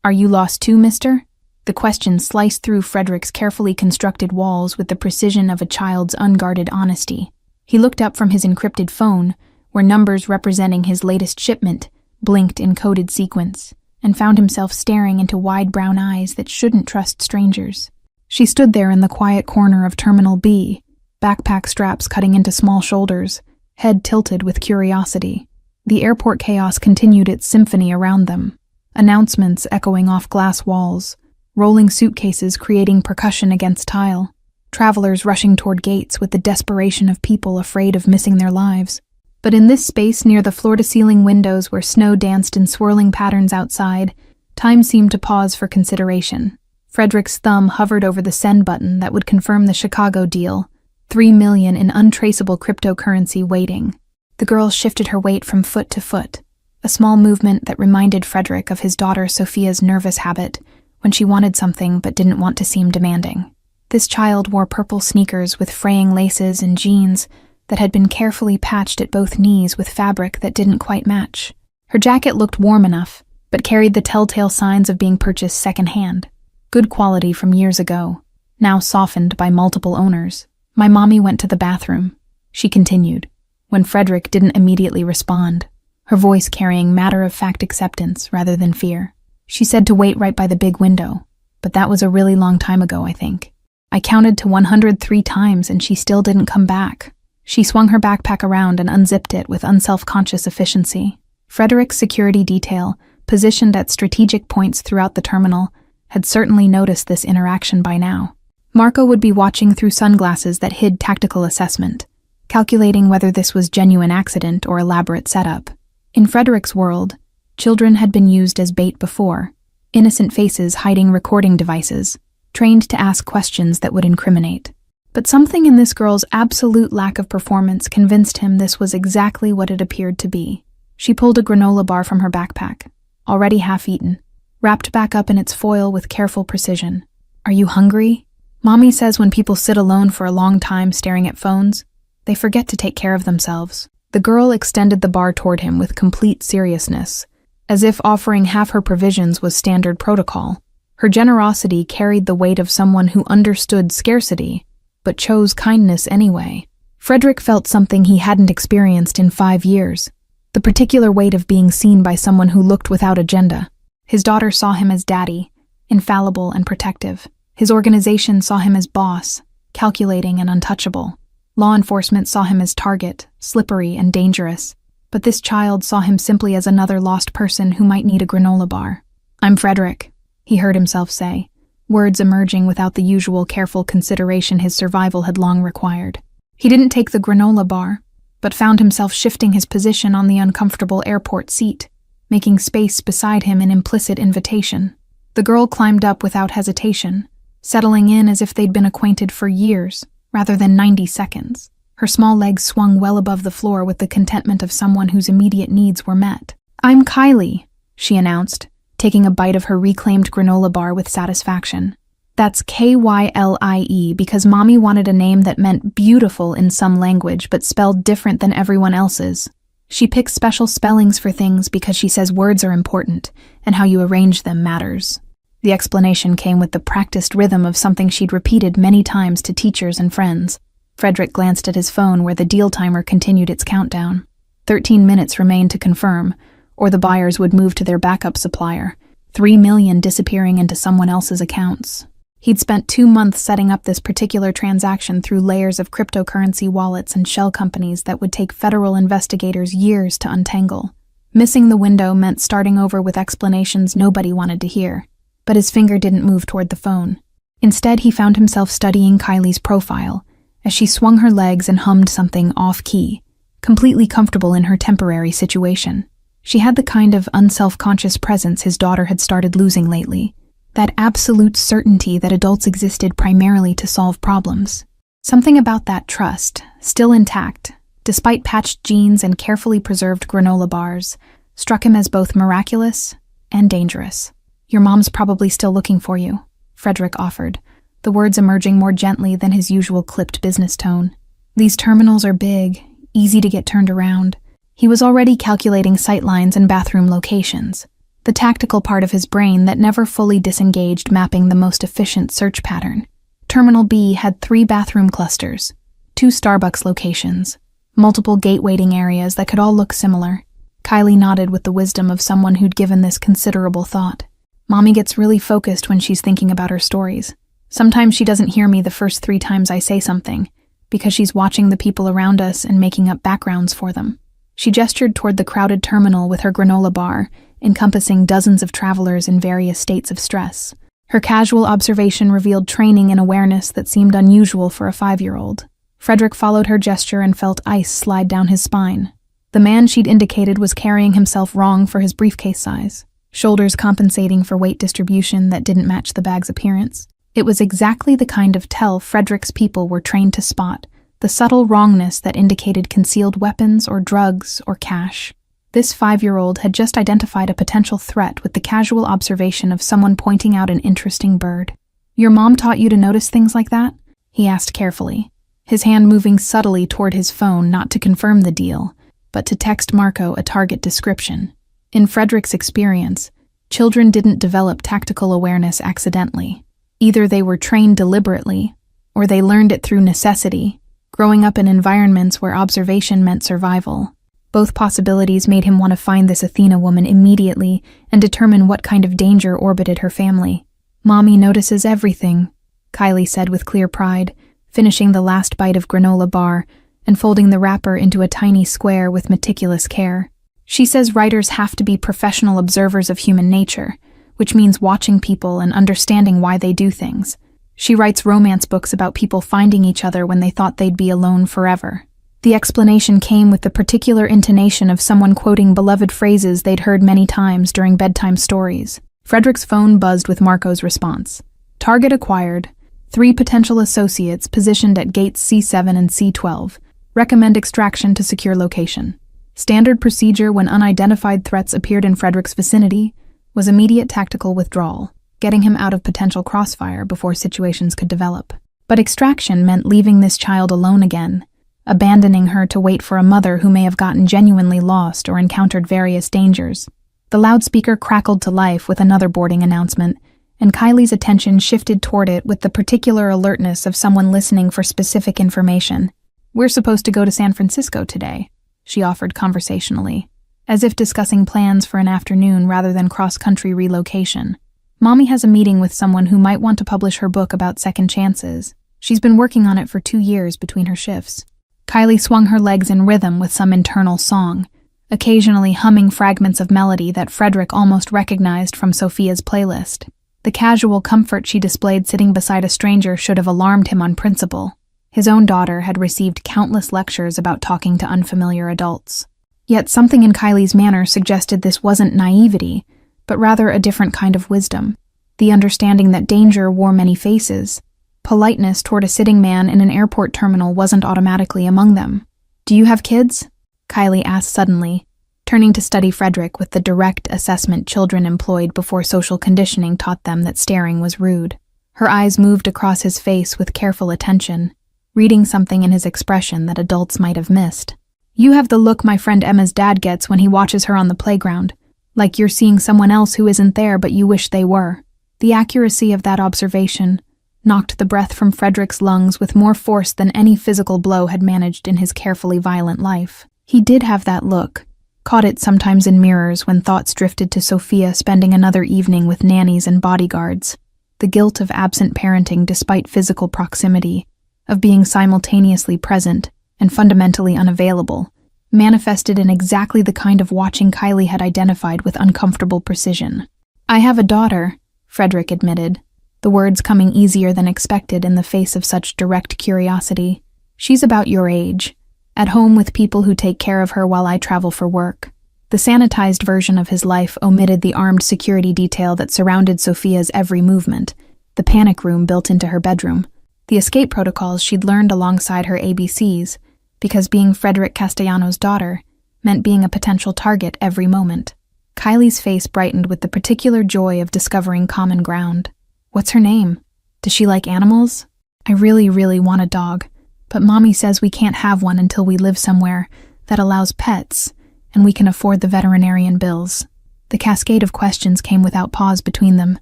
"Are you lost too, mister?" The question sliced through Frederick's carefully constructed walls with the precision of a child's unguarded honesty. He looked up from his encrypted phone, where numbers representing his latest shipment blinked in coded sequence, and found himself staring into wide brown eyes that shouldn't trust strangers. She stood there in the quiet corner of Terminal B, backpack straps cutting into small shoulders, head tilted with curiosity. The airport chaos continued its symphony around them, announcements echoing off glass walls, rolling suitcases creating percussion against tile, travelers rushing toward gates with the desperation of people afraid of missing their lives. But in this space near the floor-to-ceiling windows where snow danced in swirling patterns outside, time seemed to pause for consideration. Frederick's thumb hovered over the send button that would confirm the Chicago deal, $3 million in untraceable cryptocurrency waiting. The girl shifted her weight from foot to foot, a small movement that reminded Frederick of his daughter Sophia's nervous habit when she wanted something but didn't want to seem demanding. This child wore purple sneakers with fraying laces and jeans that had been carefully patched at both knees with fabric that didn't quite match. Her jacket looked warm enough, but carried the telltale signs of being purchased secondhand. Good quality from years ago, now softened by multiple owners. "My mommy went to the bathroom," she continued, when Frederick didn't immediately respond, her voice carrying matter-of-fact acceptance rather than fear. "She said to wait right by the big window, but that was a really long time ago, I think. I counted to 103 times and she still didn't come back." She swung her backpack around and unzipped it with unself-conscious efficiency. Frederick's security detail, positioned at strategic points throughout the terminal, had certainly noticed this interaction by now. Marco would be watching through sunglasses that hid tactical assessment, calculating whether this was genuine accident or elaborate setup. In Frederick's world, children had been used as bait before, innocent faces hiding recording devices, trained to ask questions that would incriminate. But something in this girl's absolute lack of performance convinced him this was exactly what it appeared to be. She pulled a granola bar from her backpack, already half-eaten, wrapped back up in its foil with careful precision. "Are you hungry?" Mommy says when people sit alone for a long time staring at phones, they forget to take care of themselves. The girl extended the bar toward him with complete seriousness, as if offering half her provisions was standard protocol. Her generosity carried the weight of someone who understood scarcity, but chose kindness anyway. Frederick felt something he hadn't experienced in 5 years, the particular weight of being seen by someone who looked without agenda. His daughter saw him as daddy, infallible and protective. His organization saw him as boss, calculating and untouchable. Law enforcement saw him as target, slippery and dangerous. But this child saw him simply as another lost person who might need a granola bar. "I'm Frederick," he heard himself say, words emerging without the usual careful consideration his survival had long required. He didn't take the granola bar, but found himself shifting his position on the uncomfortable airport seat, making space beside him an implicit invitation. The girl climbed up without hesitation, settling in as if they'd been acquainted for years, rather than 90 seconds. Her small legs swung well above the floor with the contentment of someone whose immediate needs were met. "I'm Kylie," she announced, taking a bite of her reclaimed granola bar with satisfaction. "That's Kylie because Mommy wanted a name that meant beautiful in some language but spelled different than everyone else's. She picks special spellings for things because she says words are important, and how you arrange them matters." The explanation came with the practiced rhythm of something she'd repeated many times to teachers and friends. Frederick glanced at his phone where the deal timer continued its countdown. 13 minutes remained to confirm, or the buyers would move to their backup supplier, $3 million disappearing into someone else's accounts. He'd spent 2 months setting up this particular transaction through layers of cryptocurrency wallets and shell companies that would take federal investigators years to untangle. Missing the window meant starting over with explanations nobody wanted to hear, but his finger didn't move toward the phone. Instead, he found himself studying Kylie's profile as she swung her legs and hummed something off-key, completely comfortable in her temporary situation. She had the kind of unself-conscious presence his daughter had started losing lately, that absolute certainty that adults existed primarily to solve problems. Something about that trust, still intact, despite patched jeans and carefully preserved granola bars, struck him as both miraculous and dangerous. "Your mom's probably still looking for you," Frederick offered, the words emerging more gently than his usual clipped business tone. "These terminals are big, easy to get turned around." He was already calculating sightlines and bathroom locations. the tactical part of his brain that never fully disengaged, mapping the most efficient search pattern. Terminal B had 3 bathroom clusters, 2 Starbucks locations, multiple gate waiting areas that could all look similar. Kylie nodded with the wisdom of someone who'd given this considerable thought. Mommy gets really focused when she's thinking about her stories. Sometimes she doesn't hear me the first 3 times I say something, because she's watching the people around us and making up backgrounds for them. She gestured toward the crowded terminal with her granola bar, encompassing dozens of travelers in various states of stress. Her casual observation revealed training and awareness that seemed unusual for a 5-year-old. Frederick followed her gesture and felt ice slide down his spine. The man she'd indicated was carrying himself wrong for his briefcase size, shoulders compensating for weight distribution that didn't match the bag's appearance. It was exactly the kind of tell Frederick's people were trained to spot, the subtle wrongness that indicated concealed weapons or drugs or cash. This 5-year-old had just identified a potential threat with the casual observation of someone pointing out an interesting bird. "Your mom taught you to notice things like that?" he asked carefully, his hand moving subtly toward his phone, not to confirm the deal, but to text Marco a target description. In Frederick's experience, children didn't develop tactical awareness accidentally. Either they were trained deliberately, or they learned it through necessity, growing up in environments where observation meant survival. Both possibilities made him want to find this Athena woman immediately and determine what kind of danger orbited her family. "Mommy notices everything," Kylie said with clear pride, finishing the last bite of granola bar and folding the wrapper into a tiny square with meticulous care. "She says writers have to be professional observers of human nature, which means watching people and understanding why they do things. She writes romance books about people finding each other when they thought they'd be alone forever." The explanation came with the particular intonation of someone quoting beloved phrases they'd heard many times during bedtime stories. Frederick's phone buzzed with Marco's response. "Target acquired. 3 potential associates positioned at gates C7 and C12. Recommend extraction to secure location." Standard procedure when unidentified threats appeared in Frederick's vicinity was immediate tactical withdrawal, getting him out of potential crossfire before situations could develop. But extraction meant leaving this child alone again, abandoning her to wait for a mother who may have gotten genuinely lost or encountered various dangers. The loudspeaker crackled to life with another boarding announcement, and Kylie's attention shifted toward it with the particular alertness of someone listening for specific information. "We're supposed to go to San Francisco today," she offered conversationally, as if discussing plans for an afternoon rather than cross-country relocation. "Mommy has a meeting with someone who might want to publish her book about second chances. She's been working on it for 2 years between her shifts." Kylie swung her legs in rhythm with some internal song, occasionally humming fragments of melody that Frederick almost recognized from Sophia's playlist. The casual comfort she displayed sitting beside a stranger should have alarmed him on principle. His own daughter had received countless lectures about talking to unfamiliar adults. Yet something in Kylie's manner suggested this wasn't naivety, but rather a different kind of wisdom. The understanding that danger wore many faces. Politeness toward a sitting man in an airport terminal wasn't automatically among them. "Do you have kids?" Kylie asked suddenly, turning to study Frederick with the direct assessment children employed before social conditioning taught them that staring was rude. Her eyes moved across his face with careful attention, reading something in his expression that adults might have missed. "You have the look my friend Emma's dad gets when he watches her on the playground, like you're seeing someone else who isn't there but you wish they were." The accuracy of that observation knocked the breath from Frederick's lungs with more force than any physical blow had managed in his carefully violent life. He did have that look, caught it sometimes in mirrors when thoughts drifted to Sophia spending another evening with nannies and bodyguards. The guilt of absent parenting despite physical proximity, of being simultaneously present and fundamentally unavailable, manifested in exactly the kind of watching Kylie had identified with uncomfortable precision. "I have a daughter," Frederick admitted, the words coming easier than expected in the face of such direct curiosity. "She's about your age, at home with people who take care of her while I travel for work." The sanitized version of his life omitted the armed security detail that surrounded Sophia's every movement, the panic room built into her bedroom, the escape protocols she'd learned alongside her ABCs, because being Frederick Castellano's daughter meant being a potential target every moment. Kylie's face brightened with the particular joy of discovering common ground. "What's her name? Does she like animals?" "I really want a dog, but Mommy says we can't have one until we live somewhere that allows pets, and we can afford the veterinarian bills." The cascade of questions came without pause between them,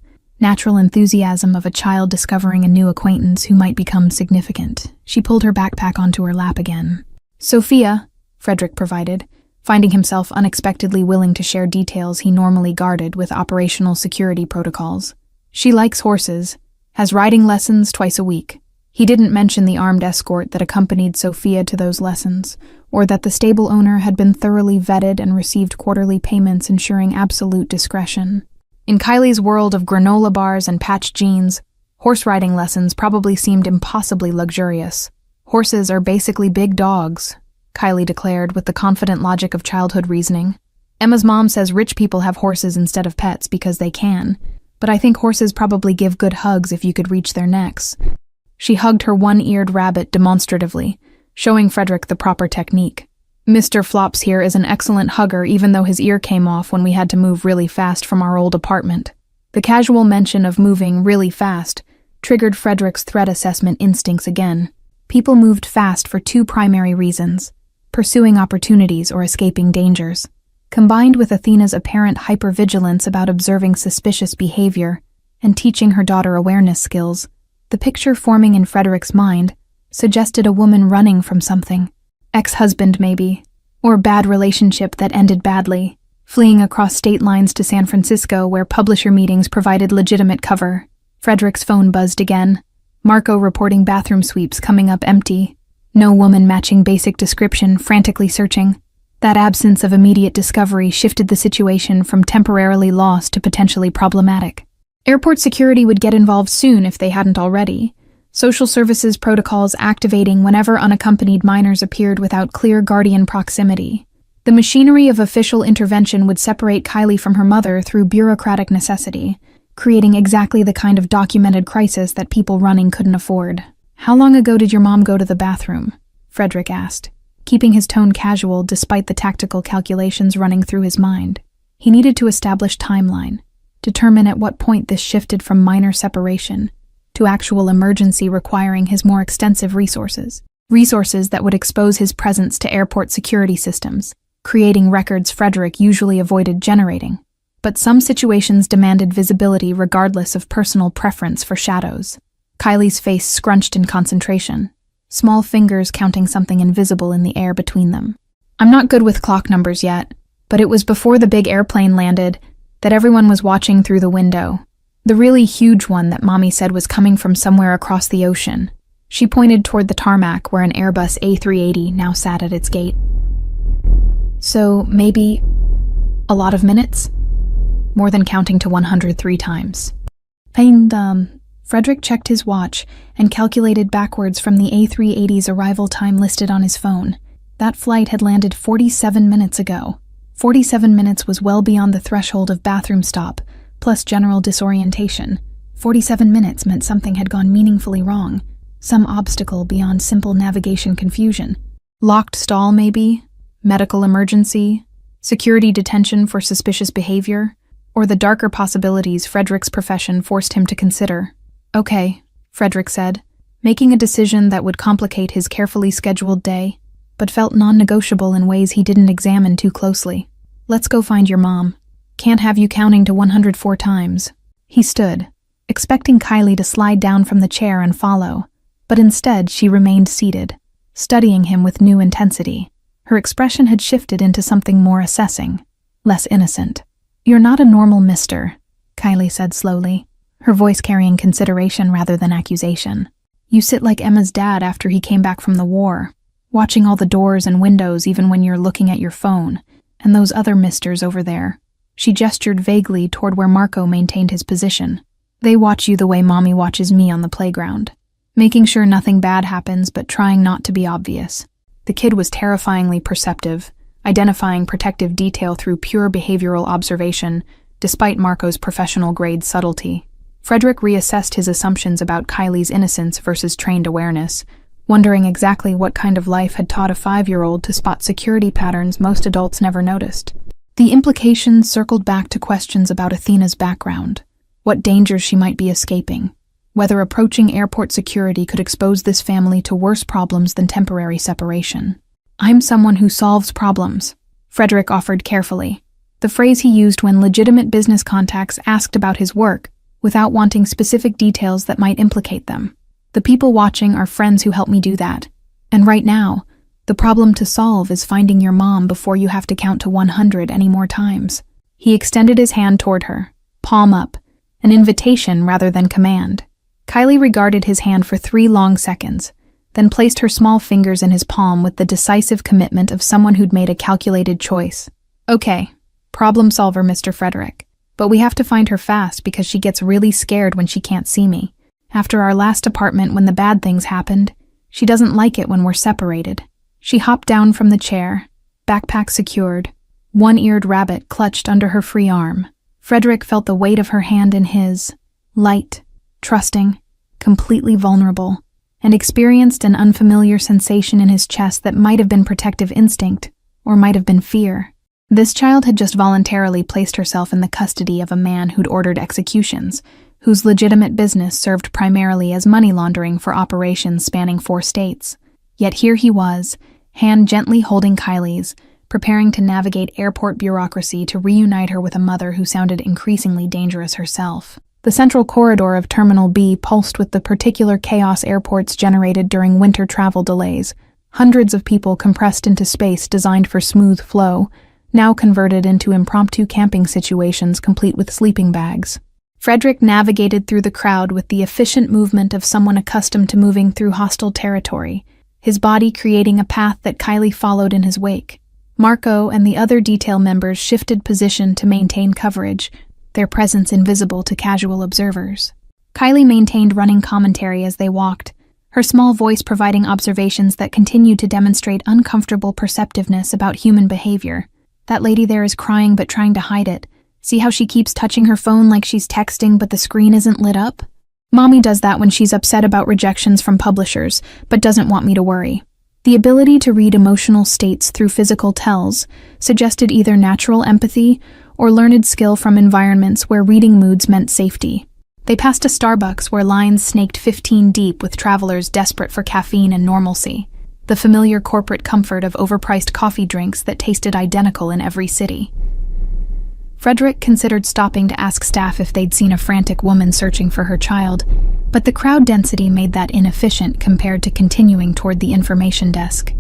natural enthusiasm of a child discovering a new acquaintance who might become significant. She pulled her backpack onto her lap again. Sophia, Frederick provided, finding himself unexpectedly willing to share details he normally guarded with operational security protocols. She likes horses, has riding lessons twice a week. He didn't mention the armed escort that accompanied Sophia to those lessons, or that the stable owner had been thoroughly vetted and received quarterly payments ensuring absolute discretion. In Kylie's world of granola bars and patched jeans, horse riding lessons probably seemed impossibly luxurious. Horses are basically big dogs, Kylie declared with the confident logic of childhood reasoning. Emma's mom says rich people have horses instead of pets because they can, but I think horses probably give good hugs if you could reach their necks. She hugged her one-eared rabbit demonstratively, showing Frederick the proper technique. Mr. Flops here is an excellent hugger even though his ear came off when we had to move really fast from our old apartment. The casual mention of moving really fast triggered Frederick's threat assessment instincts again. People moved fast for two primary reasons: pursuing opportunities or escaping dangers. Combined with Athena's apparent hypervigilance about observing suspicious behavior and teaching her daughter awareness skills, the picture forming in Frederick's mind suggested a woman running from something. Ex-husband, maybe, or bad relationship that ended badly, fleeing across state lines to San Francisco where publisher meetings provided legitimate cover. Frederick's phone buzzed again. Marco reporting bathroom sweeps coming up empty. No woman matching basic description, frantically searching. That absence of immediate discovery shifted the situation from temporarily lost to potentially problematic. Airport security would get involved soon if they hadn't already. Social services protocols activating whenever unaccompanied minors appeared without clear guardian proximity. The machinery of official intervention would separate Kylie from her mother through bureaucratic necessity, creating exactly the kind of documented crisis that people running couldn't afford. "How long ago did your mom go to the bathroom?" Frederick asked, keeping his tone casual despite the tactical calculations running through his mind. He needed to establish timeline, determine at what point this shifted from minor separation to actual emergency requiring his more extensive resources that would expose his presence to airport security systems, creating records Frederick usually avoided generating. But some situations demanded visibility regardless of personal preference for shadows. Kylie's face scrunched in concentration, small fingers counting something invisible in the air between them. "I'm not good with clock numbers yet, but it was before the big airplane landed that everyone was watching through the window. The really huge one that Mommy said was coming from somewhere across the ocean." She pointed toward the tarmac where an Airbus A380 now sat at its gate. "So, maybe a lot of minutes? More than counting to 103 times. Frederick checked his watch and calculated backwards from the A380's arrival time listed on his phone. That flight had landed 47 minutes ago. 47 minutes was well beyond the threshold of bathroom stop, plus general disorientation. 47 minutes meant something had gone meaningfully wrong, some obstacle beyond simple navigation confusion. Locked stall, maybe? Medical emergency? Security detention for suspicious behavior? Or the darker possibilities Frederick's profession forced him to consider. "Okay," Frederick said, making a decision that would complicate his carefully scheduled day, but felt non-negotiable in ways he didn't examine too closely. "Let's go find your mom. Can't have you counting to 104 times." He stood, expecting Kylie to slide down from the chair and follow, but instead she remained seated, studying him with new intensity. Her expression had shifted into something more assessing, less innocent. "You're not a normal mister," Kylie said slowly, her voice carrying consideration rather than accusation. "You sit like Emma's dad after he came back from the war, watching all the doors and windows even when you're looking at your phone, and those other misters over there." She gestured vaguely toward where Marco maintained his position. "They watch you the way Mommy watches me on the playground, making sure nothing bad happens but trying not to be obvious." The kid was terrifyingly perceptive, identifying protective detail through pure behavioral observation, despite Marco's professional-grade subtlety. Frederick reassessed his assumptions about Kylie's innocence versus trained awareness, wondering exactly what kind of life had taught a 5-year-old to spot security patterns most adults never noticed. The implications circled back to questions about Athena's background, what dangers she might be escaping, whether approaching airport security could expose this family to worse problems than temporary separation. "I'm someone who solves problems," Frederick offered carefully, the phrase he used when legitimate business contacts asked about his work, without wanting specific details that might implicate them. The people watching are friends who help me do that. And right now, the problem to solve is finding your mom before you have to count to 100 any more times. He extended his hand toward her, palm up, an invitation rather than command. Kylie regarded his hand for 3 long seconds, then placed her small fingers in his palm with the decisive commitment of someone who'd made a calculated choice. Okay, problem solver, Mr. Frederick. But we have to find her fast because she gets really scared when she can't see me. After our last apartment when the bad things happened, she doesn't like it when we're separated. She hopped down from the chair, backpack secured, one-eared rabbit clutched under her free arm. Frederick felt the weight of her hand in his, light, trusting, completely vulnerable, and experienced an unfamiliar sensation in his chest that might have been protective instinct, or might have been fear. This child had just voluntarily placed herself in the custody of a man who'd ordered executions, whose legitimate business served primarily as money laundering for operations spanning 4 states. Yet here he was, hand gently holding Kylie's, preparing to navigate airport bureaucracy to reunite her with a mother who sounded increasingly dangerous herself. The central corridor of Terminal B pulsed with the particular chaos airports generated during winter travel delays, hundreds of people compressed into space designed for smooth flow, now converted into impromptu camping situations complete with sleeping bags. Frederick navigated through the crowd with the efficient movement of someone accustomed to moving through hostile territory, his body creating a path that Kylie followed in his wake. Marco and the other detail members shifted position to maintain coverage, their presence invisible to casual observers. Kylie maintained running commentary as they walked, her small voice providing observations that continued to demonstrate uncomfortable perceptiveness about human behavior. That lady there is crying but trying to hide it. See how she keeps touching her phone like she's texting but the screen isn't lit up? Mommy does that when she's upset about rejections from publishers, but doesn't want me to worry. The ability to read emotional states through physical tells suggested either natural empathy or learned skill from environments where reading moods meant safety. They passed a Starbucks where lines snaked 15 deep with travelers desperate for caffeine and normalcy, the familiar corporate comfort of overpriced coffee drinks that tasted identical in every city. Frederick considered stopping to ask staff if they'd seen a frantic woman searching for her child, but the crowd density made that inefficient compared to continuing toward the information desk.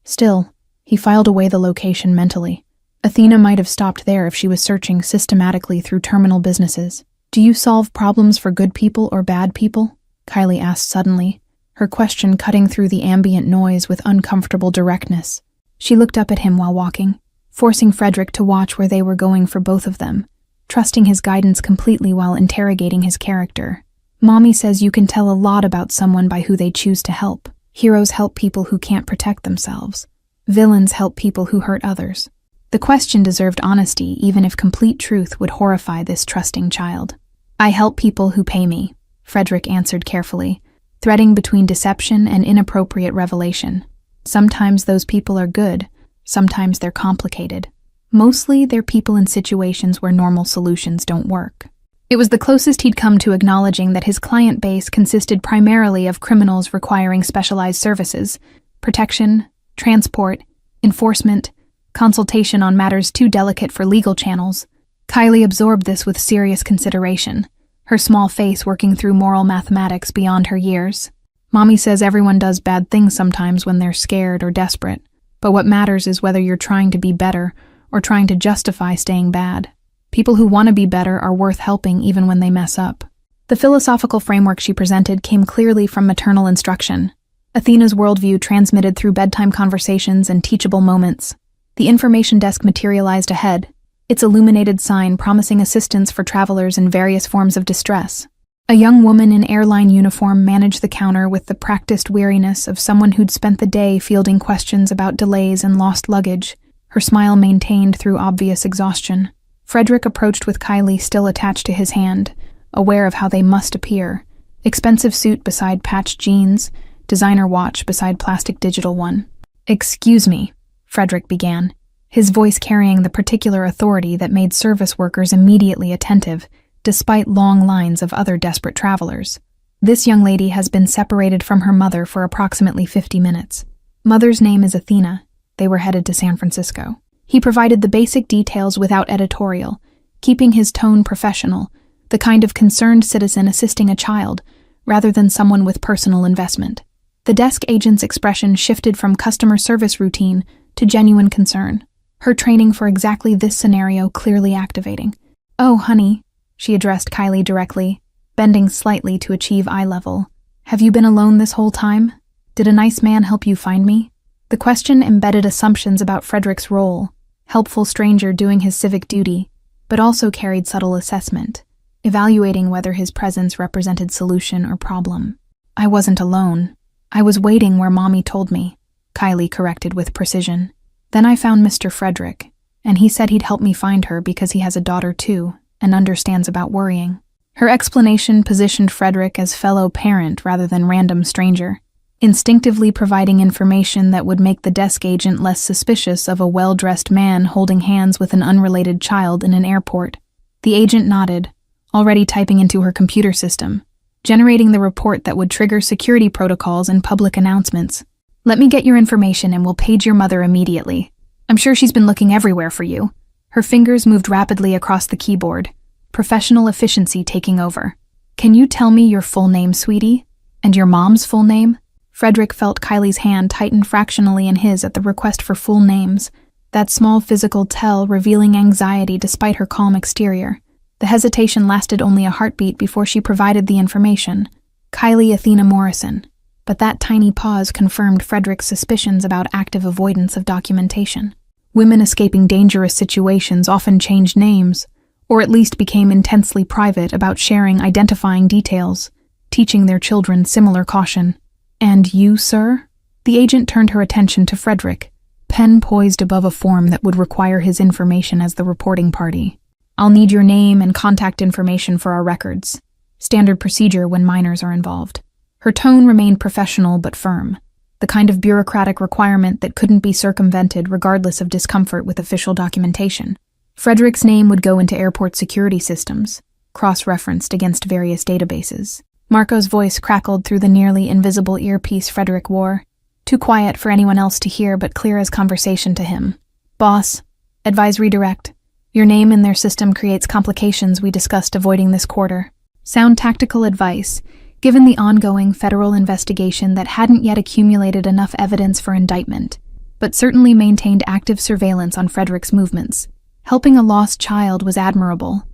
Still, he filed away the location mentally. Athena might have stopped there if she was searching systematically through terminal businesses. Do you solve problems for good people or bad people? Kylie asked suddenly, her question cutting through the ambient noise with uncomfortable directness. She looked up at him while walking, forcing Frederick to watch where they were going for both of them, trusting his guidance completely while interrogating his character. Mommy says you can tell a lot about someone by who they choose to help. Heroes help people who can't protect themselves. Villains help people who hurt others. The question deserved honesty, even if complete truth would horrify this trusting child. I help people who pay me, Frederick answered carefully, threading between deception and inappropriate revelation. Sometimes those people are good, sometimes they're complicated. Mostly they're people in situations where normal solutions don't work. It was the closest he'd come to acknowledging that his client base consisted primarily of criminals requiring specialized services, protection, transport, enforcement, consultation on matters too delicate for legal channels. Kylie absorbed this with serious consideration, her small face working through moral mathematics beyond her years. Mommy says everyone does bad things sometimes when they're scared or desperate, but what matters is whether you're trying to be better or trying to justify staying bad. People who want to be better are worth helping even when they mess up. The philosophical framework she presented came clearly from maternal instruction. Athena's worldview transmitted through bedtime conversations and teachable moments. The information desk materialized ahead, its illuminated sign promising assistance for travelers in various forms of distress. A young woman in airline uniform managed the counter with the practiced weariness of someone who'd spent the day fielding questions about delays and lost luggage, her smile maintained through obvious exhaustion. Frederick approached with Kylie still attached to his hand, aware of how they must appear. Expensive suit beside patched jeans, designer watch beside plastic digital one. Excuse me, Frederick began, his voice carrying the particular authority that made service workers immediately attentive, despite long lines of other desperate travelers. This young lady has been separated from her mother for approximately 50 minutes. Mother's name is Athena. They were headed to San Francisco. He provided the basic details without editorial, keeping his tone professional, the kind of concerned citizen assisting a child, rather than someone with personal investment. The desk agent's expression shifted from customer service routine to genuine concern, her training for exactly this scenario clearly activating. "Oh, honey," she addressed Kylie directly, bending slightly to achieve eye level. "Have you been alone this whole time? Did a nice man help you find me?" The question embedded assumptions about Frederick's role, helpful stranger doing his civic duty, but also carried subtle assessment, evaluating whether his presence represented solution or problem. "I wasn't alone. I was waiting where Mommy told me," Kylie corrected with precision. "Then I found Mr. Frederick, and he said he'd help me find her because he has a daughter too, and understands about worrying." Her explanation positioned Frederick as fellow parent rather than random stranger, instinctively providing information that would make the desk agent less suspicious of a well-dressed man holding hands with an unrelated child in an airport. The agent nodded, already typing into her computer system, generating the report that would trigger security protocols and public announcements. "Let me get your information and we'll page your mother immediately. I'm sure she's been looking everywhere for you." Her fingers moved rapidly across the keyboard, professional efficiency taking over. "Can you tell me your full name, sweetie? And your mom's full name?" Frederick felt Kylie's hand tighten fractionally in his at the request for full names, that small physical tell revealing anxiety despite her calm exterior. The hesitation lasted only a heartbeat before she provided the information. "Kylie Athena Morrison." But that tiny pause confirmed Frederick's suspicions about active avoidance of documentation. Women escaping dangerous situations often changed names, or at least became intensely private about sharing identifying details, teaching their children similar caution. "And you, sir?" The agent turned her attention to Frederick, pen poised above a form that would require his information as the reporting party. "I'll need your name and contact information for our records. Standard procedure when minors are involved." Her tone remained professional but firm, the kind of bureaucratic requirement that couldn't be circumvented regardless of discomfort with official documentation. Frederick's name would go into airport security systems, cross-referenced against various databases. Marco's voice crackled through the nearly invisible earpiece Frederick wore, too quiet for anyone else to hear but clear as conversation to him. "Boss, advise redirect. Your name in their system creates complications we discussed avoiding this quarter." Sound tactical advice, given the ongoing federal investigation that hadn't yet accumulated enough evidence for indictment, but certainly maintained active surveillance on Frederick's movements. Helping a lost child was admirable,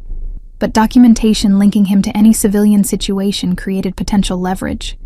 but documentation linking him to any civilian situation created potential leverage.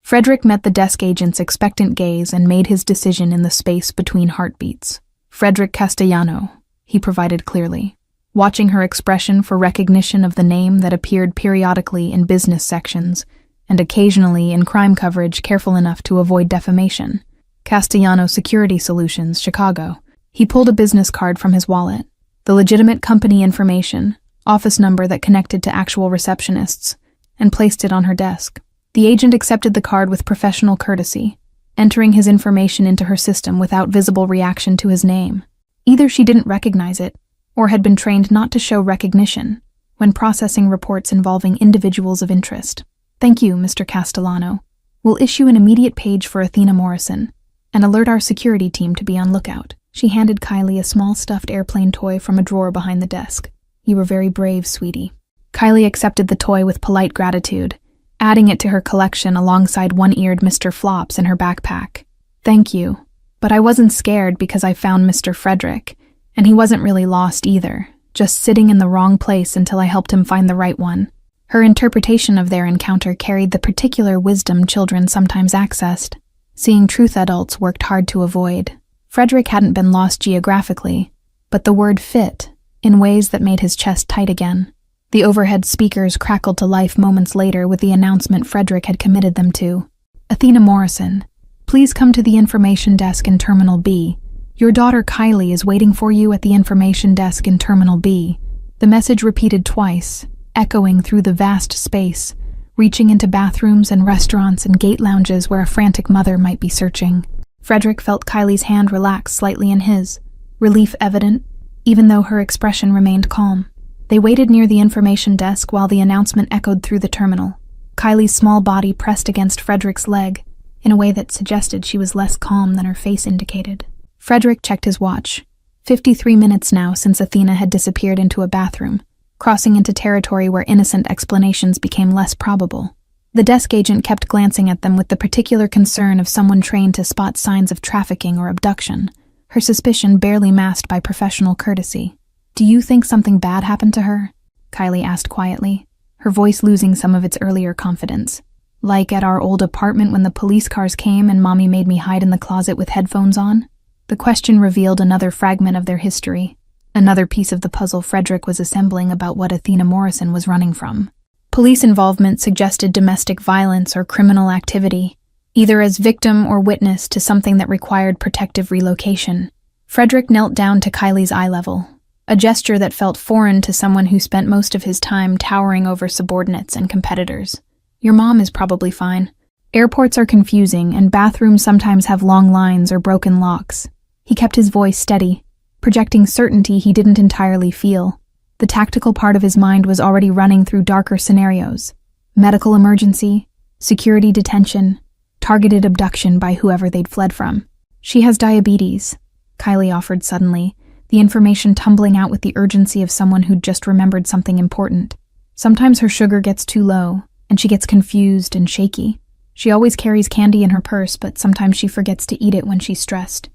Frederick met the desk agent's expectant gaze and made his decision in the space between heartbeats. "Frederick Castellano," he provided clearly, watching her expression for recognition of the name that appeared periodically in business sections and occasionally in crime coverage careful enough to avoid defamation. "Castellano Security Solutions, Chicago." He pulled a business card from his wallet, the legitimate company information, office number that connected to actual receptionists, and placed it on her desk. The agent accepted the card with professional courtesy, entering his information into her system without visible reaction to his name. Either she didn't recognize it, or had been trained not to show recognition when processing reports involving individuals of interest. "Thank you, Mr. Castellano. We'll issue an immediate page for Athena Morrison and alert our security team to be on lookout." She handed Kylie a small stuffed airplane toy from a drawer behind the desk. "You were very brave, sweetie." Kylie accepted the toy with polite gratitude, adding it to her collection alongside one-eared Mr. Flops in her backpack. "Thank you, but I wasn't scared because I found Mr. Frederick, and he wasn't really lost either, just sitting in the wrong place until I helped him find the right one." Her interpretation of their encounter carried the particular wisdom children sometimes accessed, seeing truth adults worked hard to avoid. Frederick hadn't been lost geographically, but the word fit in ways that made his chest tight again. The overhead speakers crackled to life moments later with the announcement Frederick had committed them to. "Athena Morrison, please come to the information desk in Terminal B. Your daughter Kylie is waiting for you at the information desk in Terminal B." The message repeated twice, echoing through the vast space, reaching into bathrooms and restaurants and gate lounges where a frantic mother might be searching. Frederick felt Kylie's hand relax slightly in his, relief evident, even though her expression remained calm. They waited near the information desk while the announcement echoed through the terminal. Kylie's small body pressed against Frederick's leg in a way that suggested she was less calm than her face indicated. Frederick checked his watch, 53 minutes now since Athena had disappeared into a bathroom, crossing into territory where innocent explanations became less probable. The desk agent kept glancing at them with the particular concern of someone trained to spot signs of trafficking or abduction, her suspicion barely masked by professional courtesy. "Do you think something bad happened to her?" Kylie asked quietly, her voice losing some of its earlier confidence. "Like at our old apartment when the police cars came and Mommy made me hide in the closet with headphones on?" The question revealed another fragment of their history, another piece of the puzzle Frederick was assembling about what Athena Morrison was running from. Police involvement suggested domestic violence or criminal activity, either as victim or witness to something that required protective relocation. Frederick knelt down to Kylie's eye level, a gesture that felt foreign to someone who spent most of his time towering over subordinates and competitors. "Your mom is probably fine. Airports are confusing, and bathrooms sometimes have long lines or broken locks." He kept his voice steady, projecting certainty he didn't entirely feel. The tactical part of his mind was already running through darker scenarios: medical emergency, security detention, targeted abduction by whoever they'd fled from. "She has diabetes," Kylie offered suddenly, the information tumbling out with the urgency of someone who'd just remembered something important. "Sometimes her sugar gets too low, and she gets confused and shaky. She always carries candy in her purse, but sometimes she forgets to eat it when she's stressed."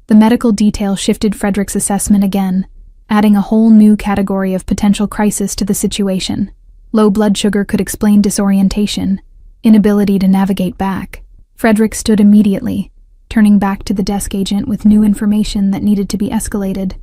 The medical detail shifted Frederick's assessment again, adding a whole new category of potential crisis to the situation. Low blood sugar could explain disorientation, inability to navigate back. Frederick stood immediately, turning back to the desk agent with new information that needed to be escalated.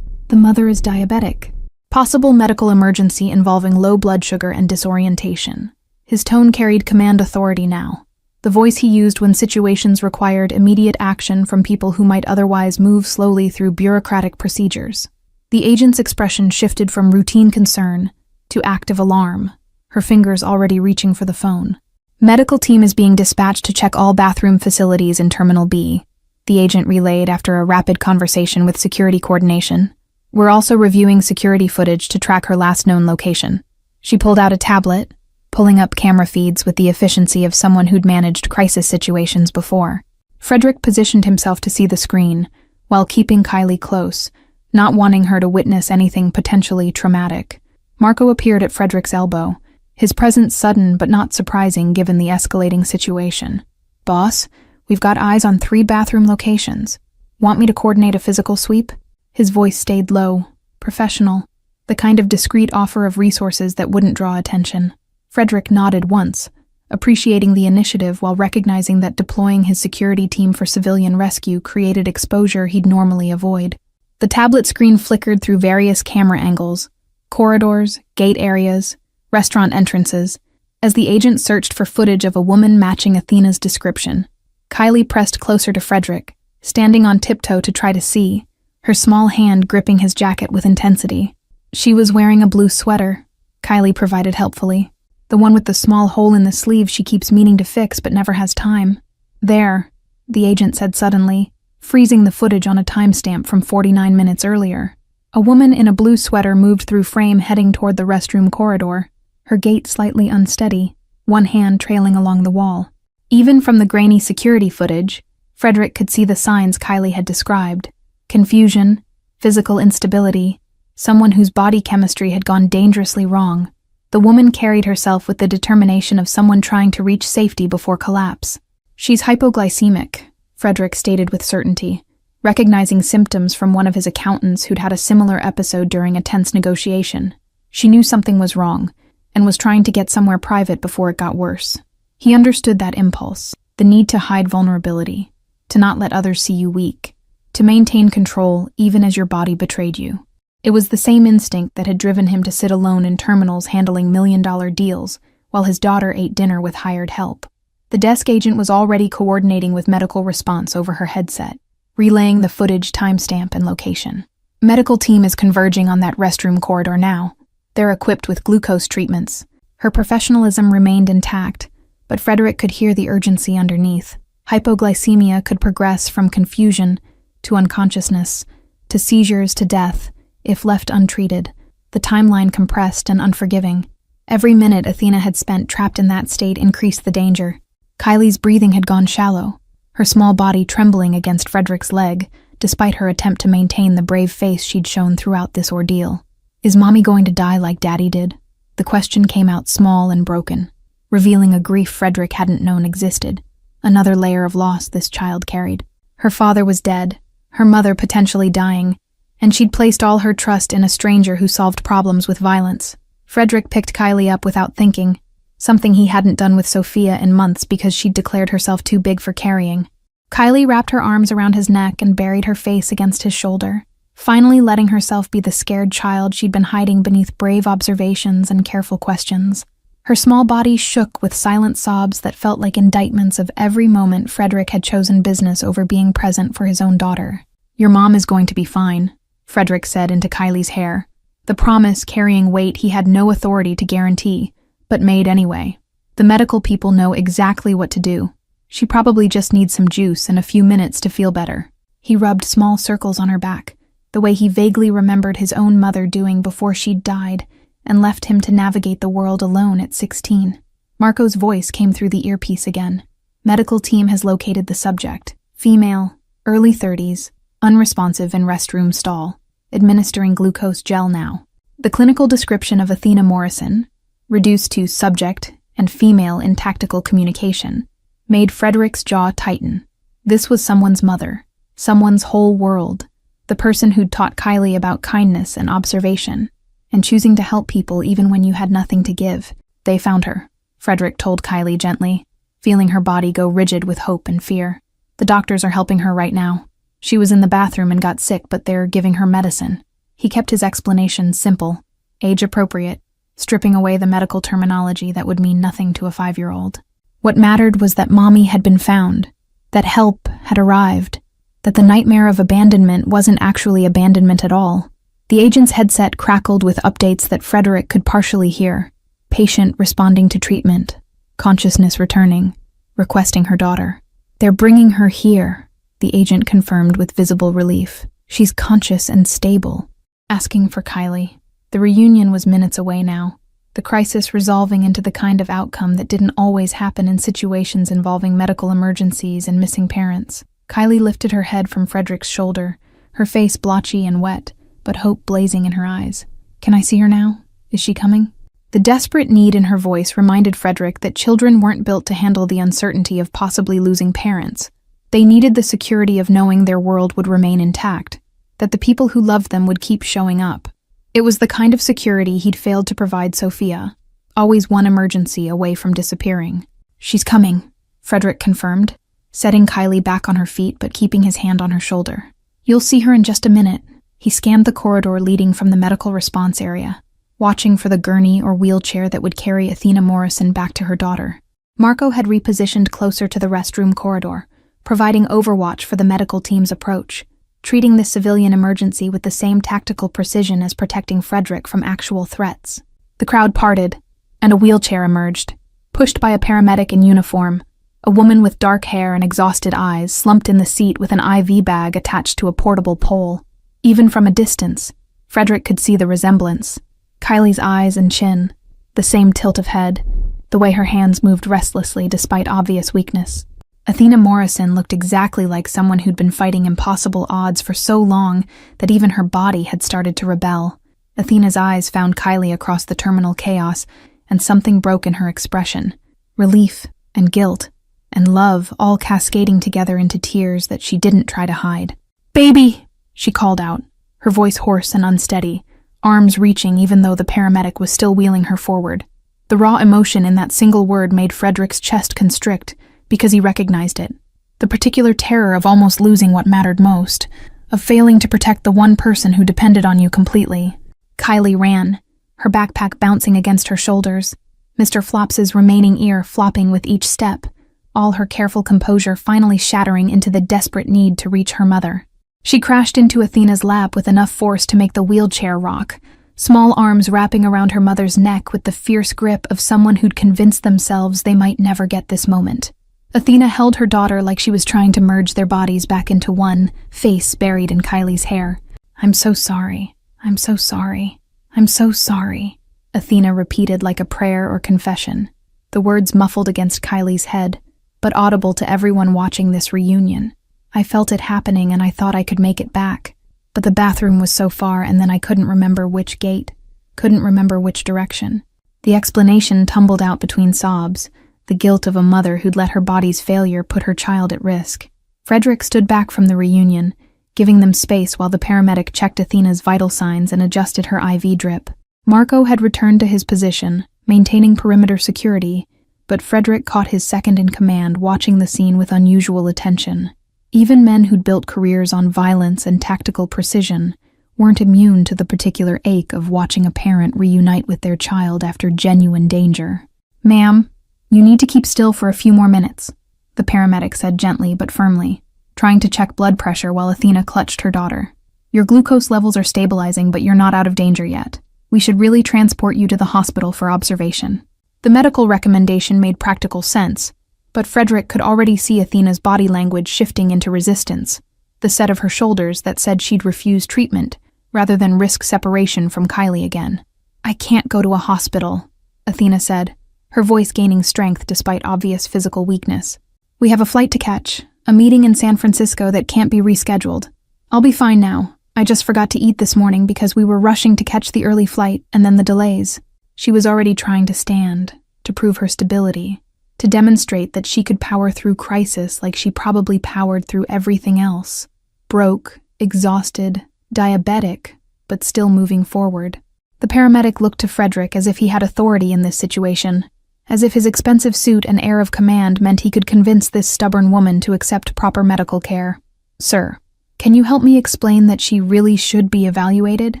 "The mother is diabetic. Possible medical emergency involving low blood sugar and disorientation." His tone carried command authority now, the voice he used when situations required immediate action from people who might otherwise move slowly through bureaucratic procedures. The agent's expression shifted from routine concern to active alarm, her fingers already reaching for the phone. "Medical team is being dispatched to check all bathroom facilities in Terminal B," the agent relayed after a rapid conversation with security coordination. "We're also reviewing security footage to track her last known location." She pulled out a tablet, pulling up camera feeds with the efficiency of someone who'd managed crisis situations before. Frederick positioned himself to see the screen, while keeping Kylie close, not wanting her to witness anything potentially traumatic. Marco appeared at Frederick's elbow, his presence sudden but not surprising given the escalating situation. "Boss, we've got eyes on 3 bathroom locations. Want me to coordinate a physical sweep?" His voice stayed low, professional, the kind of discreet offer of resources that wouldn't draw attention. Frederick nodded once, appreciating the initiative while recognizing that deploying his security team for civilian rescue created exposure he'd normally avoid. The tablet screen flickered through various camera angles, corridors, gate areas, restaurant entrances, as the agent searched for footage of a woman matching Athena's description. Kylie pressed closer to Frederick, standing on tiptoe to try to see, her small hand gripping his jacket with intensity. "She was wearing a blue sweater," Kylie provided helpfully. "The one with the small hole in the sleeve she keeps meaning to fix but never has time." "There," the agent said suddenly, freezing the footage on a timestamp from 49 minutes earlier. A woman in a blue sweater moved through frame heading toward the restroom corridor, her gait slightly unsteady, one hand trailing along the wall. Even from the grainy security footage, Frederick could see the signs Kylie had described: confusion, physical instability, someone whose body chemistry had gone dangerously wrong. The woman carried herself with the determination of someone trying to reach safety before collapse. "She's hypoglycemic," Frederick stated with certainty, recognizing symptoms from one of his accountants who'd had a similar episode during a tense negotiation. She knew something was wrong, and was trying to get somewhere private before it got worse. He understood that impulse, the need to hide vulnerability, to not let others see you weak, to maintain control even as your body betrayed you. It was the same instinct that had driven him to sit alone in terminals handling million-dollar deals while his daughter ate dinner with hired help. The desk agent was already coordinating with medical response over her headset, relaying the footage, timestamp, and location. "Medical team is converging on that restroom corridor now. They're equipped with glucose treatments." Her professionalism remained intact, but Frederick could hear the urgency underneath. Hypoglycemia could progress from confusion to unconsciousness, to seizures to death, if left untreated, the timeline compressed and unforgiving. Every minute Athena had spent trapped in that state increased the danger. Kylie's breathing had gone shallow, her small body trembling against Frederick's leg, despite her attempt to maintain the brave face she'd shown throughout this ordeal. Is Mommy going to die like Daddy did? The question came out small and broken, revealing a grief Frederick hadn't known existed, another layer of loss this child carried. Her father was dead, her mother potentially dying, and she'd placed all her trust in a stranger who solved problems with violence. Frederick picked Kylie up without thinking, something he hadn't done with Sophia in months because she'd declared herself too big for carrying. Kylie wrapped her arms around his neck and buried her face against his shoulder, finally letting herself be the scared child she'd been hiding beneath brave observations and careful questions. Her small body shook with silent sobs that felt like indictments of every moment Frederick had chosen business over being present for his own daughter. "Your mom is going to be fine," Frederick said into Kylie's hair, the promise carrying weight he had no authority to guarantee, but made anyway. "The medical people know exactly what to do. She probably just needs some juice and a few minutes to feel better." He rubbed small circles on her back, the way he vaguely remembered his own mother doing before she'd died, and left him to navigate the world alone at 16. Marco's voice came through the earpiece again. "Medical team has located the subject. Female, early 30s, unresponsive in restroom stall, administering glucose gel now." The clinical description of Athena Morrison, reduced to subject and female in tactical communication, made Frederick's jaw tighten. This was someone's mother, someone's whole world, the person who'd taught Kylie about kindness and observation, and choosing to help people even when you had nothing to give. "They found her," Frederick told Kylie gently, feeling her body go rigid with hope and fear. "The doctors are helping her right now. She was in the bathroom and got sick, but they're giving her medicine." He kept his explanation simple, age-appropriate, stripping away the medical terminology that would mean nothing to a 5-year-old. What mattered was that Mommy had been found, that help had arrived, that the nightmare of abandonment wasn't actually abandonment at all. The agent's headset crackled with updates that Frederick could partially hear. Patient responding to treatment, consciousness returning, requesting her daughter. "They're bringing her here," the agent confirmed with visible relief. "She's conscious and stable." Asking for Kylie. The reunion was minutes away now, the crisis resolving into the kind of outcome that didn't always happen in situations involving medical emergencies and missing parents. Kylie lifted her head from Frederick's shoulder, her face blotchy and wet, but hope blazing in her eyes. "Can I see her now? Is she coming?" The desperate need in her voice reminded Frederick that children weren't built to handle the uncertainty of possibly losing parents. They needed the security of knowing their world would remain intact, that the people who loved them would keep showing up. It was the kind of security he'd failed to provide Sophia, always one emergency away from disappearing. "She's coming," Frederick confirmed, setting Kylie back on her feet but keeping his hand on her shoulder. "You'll see her in just a minute." He scanned the corridor leading from the medical response area, watching for the gurney or wheelchair that would carry Athena Morrison back to her daughter. Marco had repositioned closer to the restroom corridor, providing overwatch for the medical team's approach, treating this civilian emergency with the same tactical precision as protecting Frederick from actual threats. The crowd parted, and a wheelchair emerged, pushed by a paramedic in uniform. A woman with dark hair and exhausted eyes slumped in the seat with an IV bag attached to a portable pole. Even from a distance, Frederick could see the resemblance. Kylie's eyes and chin, the same tilt of head, the way her hands moved restlessly despite obvious weakness. Athena Morrison looked exactly like someone who'd been fighting impossible odds for so long that even her body had started to rebel. Athena's eyes found Kylie across the terminal chaos, and something broke in her expression. Relief and guilt and love all cascading together into tears that she didn't try to hide. "Baby!" she called out, her voice hoarse and unsteady, arms reaching even though the paramedic was still wheeling her forward. The raw emotion in that single word made Frederick's chest constrict because he recognized it. The particular terror of almost losing what mattered most, of failing to protect the one person who depended on you completely. Kylie ran, her backpack bouncing against her shoulders, Mr. Flops's remaining ear flopping with each step, all her careful composure finally shattering into the desperate need to reach her mother. She crashed into Athena's lap with enough force to make the wheelchair rock, small arms wrapping around her mother's neck with the fierce grip of someone who'd convinced themselves they might never get this moment. Athena held her daughter like she was trying to merge their bodies back into one, face buried in Kylie's hair. "I'm so sorry. I'm so sorry. I'm so sorry," Athena repeated like a prayer or confession, the words muffled against Kylie's head, but audible to everyone watching this reunion. I felt it happening and I thought I could make it back. But the bathroom was so far and then I couldn't remember which gate, couldn't remember which direction. The explanation tumbled out between sobs, the guilt of a mother who'd let her body's failure put her child at risk. Frederick stood back from the reunion, giving them space while the paramedic checked Athena's vital signs and adjusted her IV drip. Marco had returned to his position, maintaining perimeter security, but Frederick caught his second-in-command watching the scene with unusual attention. Even men who'd built careers on violence and tactical precision weren't immune to the particular ache of watching a parent reunite with their child after genuine danger. "Ma'am, you need to keep still for a few more minutes," the paramedic said gently but firmly, trying to check blood pressure while Athena clutched her daughter. "Your glucose levels are stabilizing, but you're not out of danger yet. We should really transport you to the hospital for observation." The medical recommendation made practical sense, but Frederick could already see Athena's body language shifting into resistance, the set of her shoulders that said she'd refuse treatment rather than risk separation from Kylie again. "I can't go to a hospital," Athena said, her voice gaining strength despite obvious physical weakness. "We have a flight to catch, a meeting in San Francisco that can't be rescheduled. I'll be fine now. I just forgot to eat this morning because we were rushing to catch the early flight and then the delays." She was already trying to stand, to prove her stability, to demonstrate that she could power through crisis like she probably powered through everything else. Broke, exhausted, diabetic, but still moving forward. The paramedic looked to Frederick as if he had authority in this situation, as if his expensive suit and air of command meant he could convince this stubborn woman to accept proper medical care. "Sir, can you help me explain that she really should be evaluated?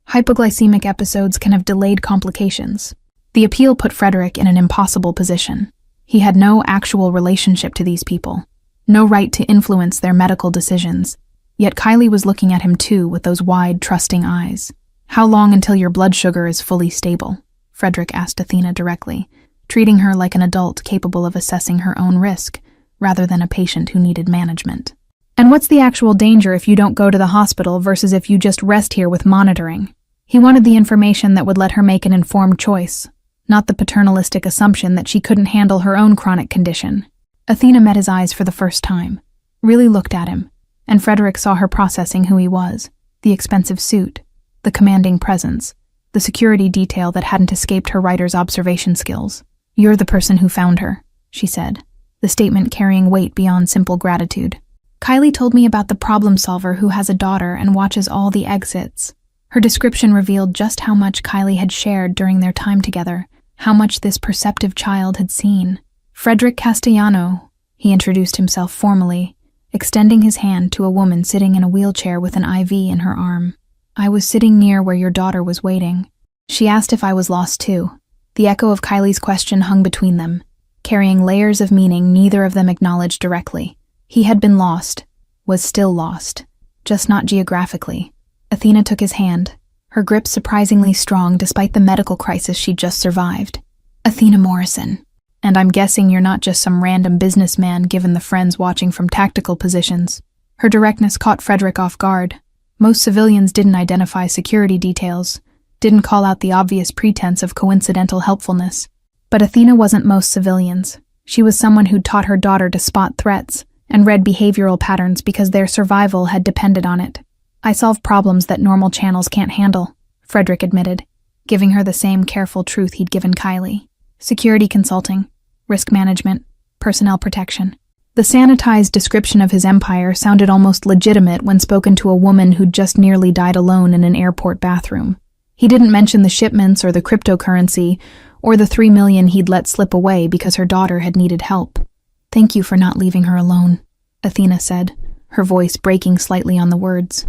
Hypoglycemic episodes can have delayed complications." The appeal put Frederick in an impossible position. He had no actual relationship to these people, no right to influence their medical decisions. Yet Kylie was looking at him too with those wide, trusting eyes. "How long until your blood sugar is fully stable?" Frederick asked Athena directly, treating her like an adult capable of assessing her own risk, rather than a patient who needed management. "And what's the actual danger if you don't go to the hospital versus if you just rest here with monitoring?" He wanted the information that would let her make an informed choice, not the paternalistic assumption that she couldn't handle her own chronic condition. Athena met his eyes for the first time, really looked at him, and Frederick saw her processing who he was, the expensive suit, the commanding presence, the security detail that hadn't escaped her writer's observation skills. "You're the person who found her," she said, the statement carrying weight beyond simple gratitude. "Kylie told me about the problem solver who has a daughter and watches all the exits." Her description revealed just how much Kylie had shared during their time together, how much this perceptive child had seen. "Frederick Castellano," he introduced himself formally, extending his hand to a woman sitting in a wheelchair with an IV in her arm. "I was sitting near where your daughter was waiting." She asked if I was lost too. The echo of Kylie's question hung between them, carrying layers of meaning neither of them acknowledged directly. He had been lost, was still lost, just not geographically. Athena took his hand, her grip surprisingly strong despite the medical crisis she'd just survived. "Athena Morrison. And I'm guessing you're not just some random businessman given the friends watching from tactical positions." Her directness caught Frederick off guard. Most civilians didn't identify security details, didn't call out the obvious pretense of coincidental helpfulness. But Athena wasn't most civilians. She was someone who'd taught her daughter to spot threats and read behavioral patterns because their survival had depended on it. "I solve problems that normal channels can't handle," Frederick admitted, giving her the same careful truth he'd given Kylie. "Security consulting, risk management, personnel protection." The sanitized description of his empire sounded almost legitimate when spoken to a woman who'd just nearly died alone in an airport bathroom. He didn't mention the shipments or the cryptocurrency or the $3 million he'd let slip away because her daughter had needed help. "Thank you for not leaving her alone," Athena said, her voice breaking slightly on the words.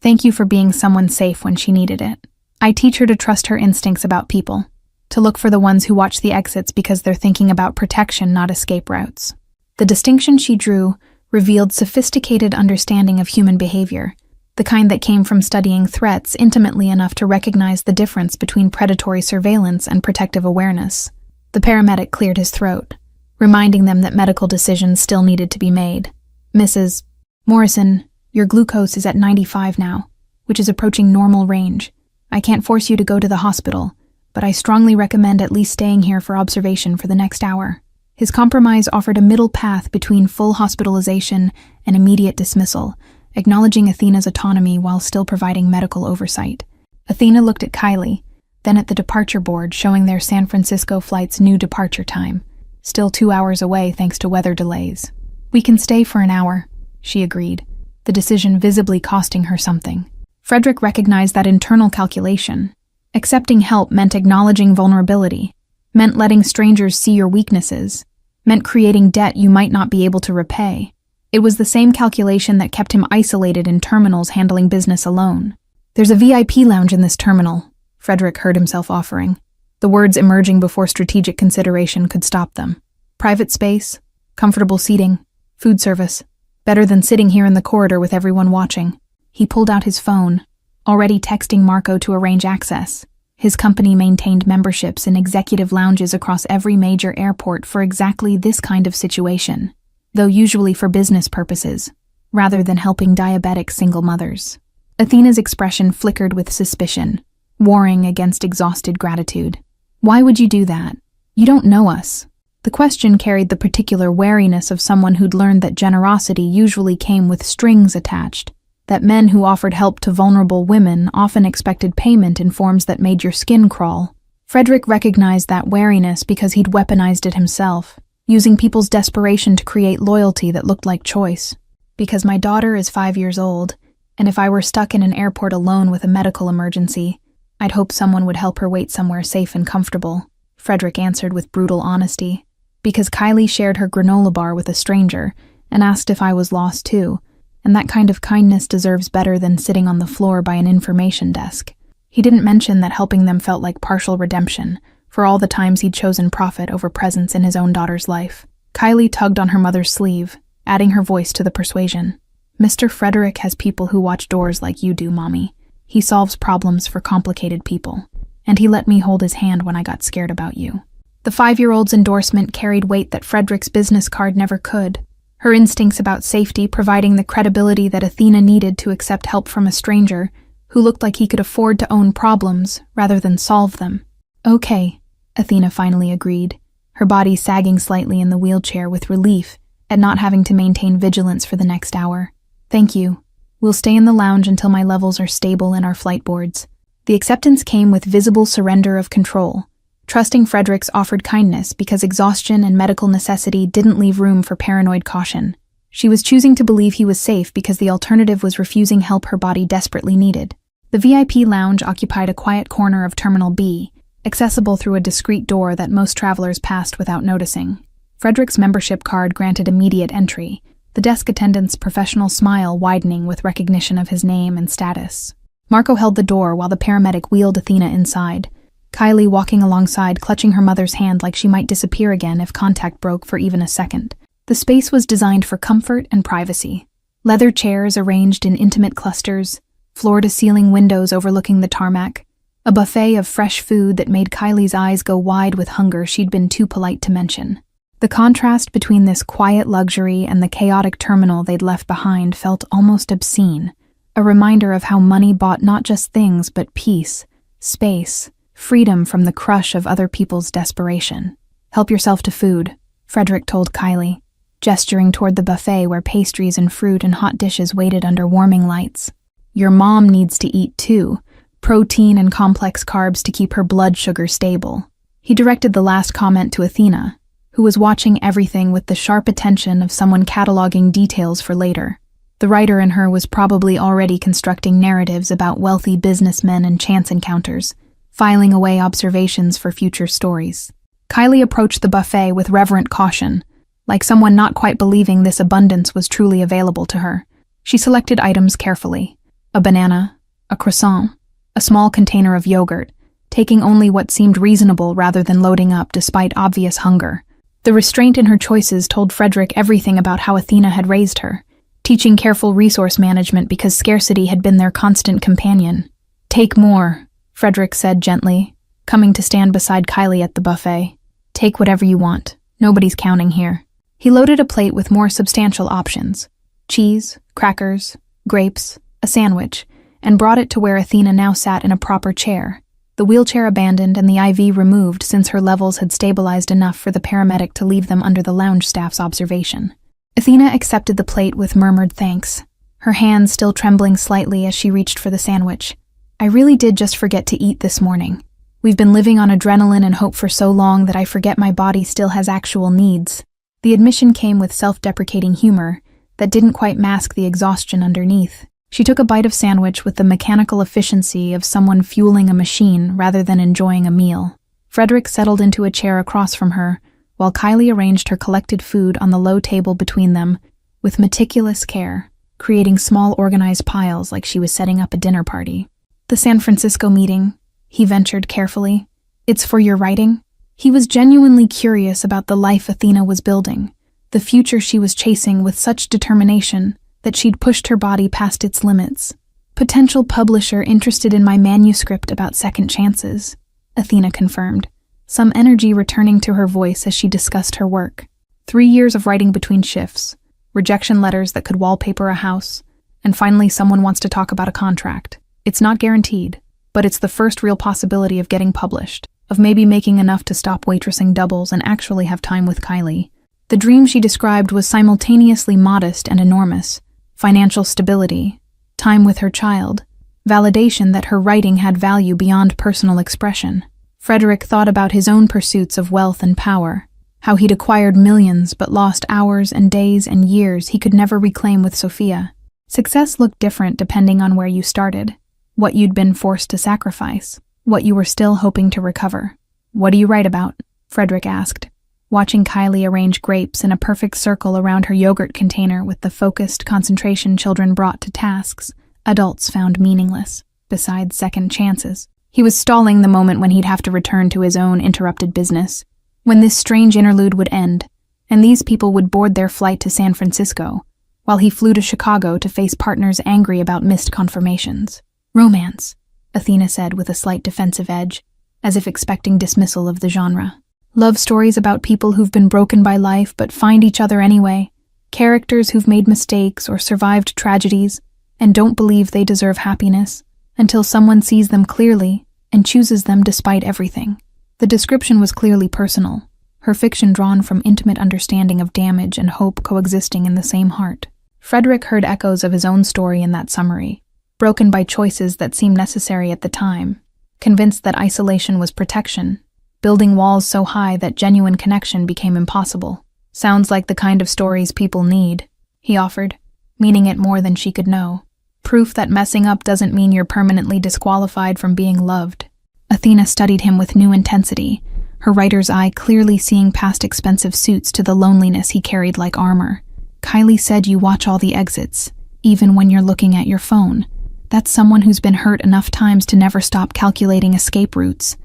"Thank you for being someone safe when she needed it. I teach her to trust her instincts about people, to look for the ones who watch the exits because they're thinking about protection, not escape routes." The distinction she drew revealed sophisticated understanding of human behavior, the kind that came from studying threats intimately enough to recognize the difference between predatory surveillance and protective awareness. The paramedic cleared his throat, reminding them that medical decisions still needed to be made. "Mrs. Morrison, your glucose is at 95 now, which is approaching normal range. I can't force you to go to the hospital, but I strongly recommend at least staying here for observation for the next hour." His compromise offered a middle path between full hospitalization and immediate dismissal, acknowledging Athena's autonomy while still providing medical oversight. Athena looked at Kylie, then at the departure board showing their San Francisco flight's new departure time. Still 2 hours away thanks to weather delays. "We can stay for an hour," she agreed, the decision visibly costing her something. Frederick recognized that internal calculation. Accepting help meant acknowledging vulnerability, meant letting strangers see your weaknesses, meant creating debt you might not be able to repay. It was the same calculation that kept him isolated in terminals handling business alone. "There's a VIP lounge in this terminal," Frederick heard himself offering, the words emerging before strategic consideration could stop them. "Private space, comfortable seating, food service. Better than sitting here in the corridor with everyone watching." He pulled out his phone, already texting Marco to arrange access. His company maintained memberships in executive lounges across every major airport for exactly this kind of situation, though usually for business purposes, rather than helping diabetic single mothers. Athena's expression flickered with suspicion, warring against exhausted gratitude. "Why would you do that? You don't know us." The question carried the particular wariness of someone who'd learned that generosity usually came with strings attached, that men who offered help to vulnerable women often expected payment in forms that made your skin crawl. Frederick recognized that wariness because he'd weaponized it himself, using people's desperation to create loyalty that looked like choice. "Because my daughter is 5 years old, and if I were stuck in an airport alone with a medical emergency, I'd hope someone would help her wait somewhere safe and comfortable," Frederick answered with brutal honesty. "Because Kylie shared her granola bar with a stranger and asked if I was lost too, and that kind of kindness deserves better than sitting on the floor by an information desk." He didn't mention that helping them felt like partial redemption for all the times he'd chosen profit over presence in his own daughter's life. Kylie tugged on her mother's sleeve, adding her voice to the persuasion. "Mr. Frederick has people who watch doors like you do, Mommy. He solves problems for complicated people, and he let me hold his hand when I got scared about you." The 5-year-old's endorsement carried weight that Frederick's business card never could. Her instincts about safety providing the credibility that Athena needed to accept help from a stranger who looked like he could afford to own problems rather than solve them. "Okay," Athena finally agreed, her body sagging slightly in the wheelchair with relief at not having to maintain vigilance for the next hour. "Thank you. We'll stay in the lounge until my levels are stable in our flight boards." The acceptance came with visible surrender of control. Trusting Frederick's offered kindness because exhaustion and medical necessity didn't leave room for paranoid caution. She was choosing to believe he was safe because the alternative was refusing help her body desperately needed. The VIP lounge occupied a quiet corner of Terminal B, accessible through a discreet door that most travelers passed without noticing. Frederick's membership card granted immediate entry, the desk attendant's professional smile widening with recognition of his name and status. Marco held the door while the paramedic wheeled Athena inside, Kylie walking alongside, clutching her mother's hand like she might disappear again if contact broke for even a second. The space was designed for comfort and privacy. Leather chairs arranged in intimate clusters, floor-to-ceiling windows overlooking the tarmac, a buffet of fresh food that made Kylie's eyes go wide with hunger she'd been too polite to mention. The contrast between this quiet luxury and the chaotic terminal they'd left behind felt almost obscene, a reminder of how money bought not just things but peace, space, freedom from the crush of other people's desperation. "Help yourself to food," Frederick told Kylie, gesturing toward the buffet where pastries and fruit and hot dishes waited under warming lights. "Your mom needs to eat too, protein and complex carbs to keep her blood sugar stable." He directed the last comment to Athena, who was watching everything with the sharp attention of someone cataloging details for later. The writer in her was probably already constructing narratives about wealthy businessmen and chance encounters, filing away observations for future stories. Kylie approached the buffet with reverent caution, like someone not quite believing this abundance was truly available to her. She selected items carefully: a banana, a croissant, a small container of yogurt, taking only what seemed reasonable rather than loading up despite obvious hunger. The restraint in her choices told Frederick everything about how Athena had raised her, teaching careful resource management because scarcity had been their constant companion. "Take more," Frederick said gently, coming to stand beside Kylie at the buffet. "Take whatever you want. Nobody's counting here." He loaded a plate with more substantial options: cheese, crackers, grapes, a sandwich, and brought it to where Athena now sat in a proper chair. the wheelchair abandoned and the IV removed since her levels had stabilized enough for the paramedic to leave them under the lounge staff's observation. Athena accepted the plate with murmured thanks, her hands still trembling slightly as she reached for the sandwich. I really did just forget to eat this morning. We've been living on adrenaline and hope for so long that I forget my body still has actual needs. The admission came with self-deprecating humor that didn't quite mask the exhaustion underneath. She took a bite of sandwich with the mechanical efficiency of someone fueling a machine rather than enjoying a meal. Frederick settled into a chair across from her, while Kylie arranged her collected food on the low table between them with meticulous care, creating small organized piles like she was setting up a dinner party. The San Francisco meeting, he ventured carefully. It's for your writing? He was genuinely curious about the life Athena was building, the future she was chasing with such determination that she'd pushed her body past its limits. Potential publisher interested in my manuscript about second chances, Athena confirmed, some energy returning to her voice as she discussed her work. 3 years of writing between shifts, rejection letters that could wallpaper a house, and finally someone wants to talk about a contract. It's not guaranteed, but it's the first real possibility of getting published, of maybe making enough to stop waitressing doubles and actually have time with Kylie. The dream she described was simultaneously modest and enormous. Financial stability, time with her child, validation that her writing had value beyond personal expression. Frederick thought about his own pursuits of wealth and power, how he'd acquired millions but lost hours and days and years he could never reclaim with Sophia. Success looked different depending on where you started, what you'd been forced to sacrifice, what you were still hoping to recover. What do you write about? Frederick asked, watching Kylie arrange grapes in a perfect circle around her yogurt container with the focused concentration children brought to tasks adults found meaningless, besides second chances. He was stalling the moment when he'd have to return to his own interrupted business, when this strange interlude would end, and these people would board their flight to San Francisco, while he flew to Chicago to face partners angry about missed confirmations. Romance, Athena said with a slight defensive edge, as if expecting dismissal of the genre. Love stories about people who've been broken by life but find each other anyway, characters who've made mistakes or survived tragedies and don't believe they deserve happiness until someone sees them clearly and chooses them despite everything. The description was clearly personal, her fiction drawn from intimate understanding of damage and hope coexisting in the same heart. Frederick heard echoes of his own story in that summary, broken by choices that seemed necessary at the time, convinced that isolation was protection, building walls so high that genuine connection became impossible. Sounds like the kind of stories people need, he offered, meaning it more than she could know. Proof that messing up doesn't mean you're permanently disqualified from being loved. Athena studied him with new intensity, her writer's eye clearly seeing past expensive suits to the loneliness he carried like armor. Kylie said you watch all the exits, even when you're looking at your phone. That's someone who's been hurt enough times to never stop calculating escape routes.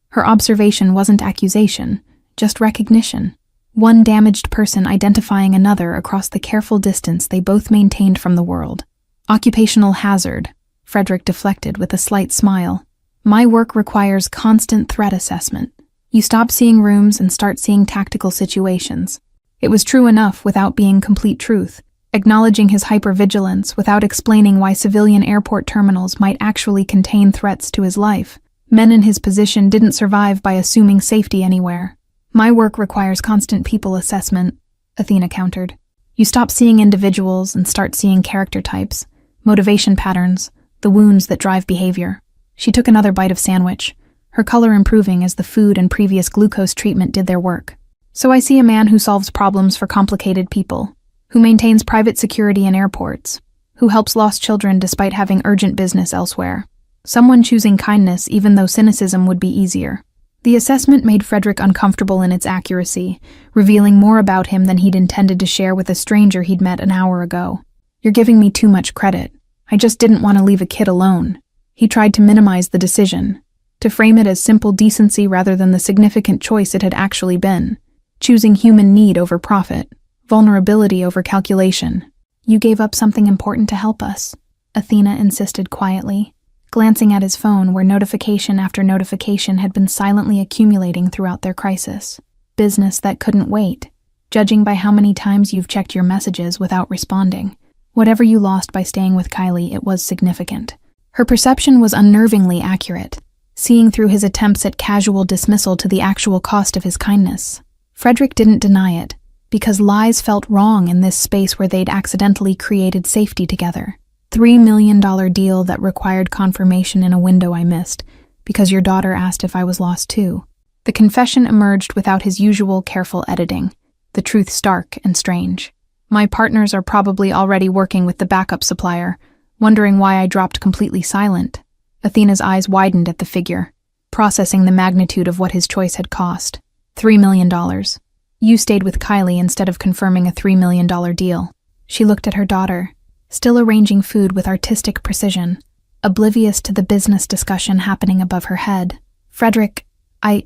Her observation wasn't accusation, just recognition. One damaged person identifying another across the careful distance they both maintained from the world. Occupational hazard, Frederick deflected with a slight smile. My work requires constant threat assessment. You stop seeing rooms and start seeing tactical situations. It was true enough without being complete truth, acknowledging his hypervigilance without explaining why civilian airport terminals might actually contain threats to his life. Men in his position didn't survive by assuming safety anywhere. My work requires constant people assessment, Athena countered. You stop seeing individuals and start seeing character types, motivation patterns, the wounds that drive behavior. She took another bite of sandwich, her color improving as the food and previous glucose treatment did their work. So I see a man who solves problems for complicated people, who maintains private security in airports, who helps lost children despite having urgent business elsewhere. Someone choosing kindness even though cynicism would be easier. The assessment made Frederick uncomfortable in its accuracy, revealing more about him than he'd intended to share with a stranger he'd met an hour ago. You're giving me too much credit. I just didn't want to leave a kid alone. He tried to minimize the decision, to frame it as simple decency rather than the significant choice it had actually been, choosing human need over profit, vulnerability over calculation. You gave up something important to help us, Athena insisted quietly, glancing at his phone where notification after notification had been silently accumulating throughout their crisis. Business that couldn't wait, judging by how many times you've checked your messages without responding. Whatever you lost by staying with Kylie, it was significant. Her perception was unnervingly accurate. seeing through his attempts at casual dismissal to the actual cost of his kindness. Frederick didn't deny it, because lies felt wrong in this space where they'd accidentally created safety together. $3 million deal that required confirmation in a window I missed, because your daughter asked if I was lost too. The confession emerged without his usual careful editing, the truth stark and strange. My partners are probably already working with the backup supplier, wondering why I dropped completely silent. Athena's eyes widened at the figure, processing the magnitude of what his choice had cost. $3 million. You stayed with Kylie instead of confirming a $3 million deal. She looked at her daughter, still arranging food with artistic precision, oblivious to the business discussion happening above her head. Frederick, I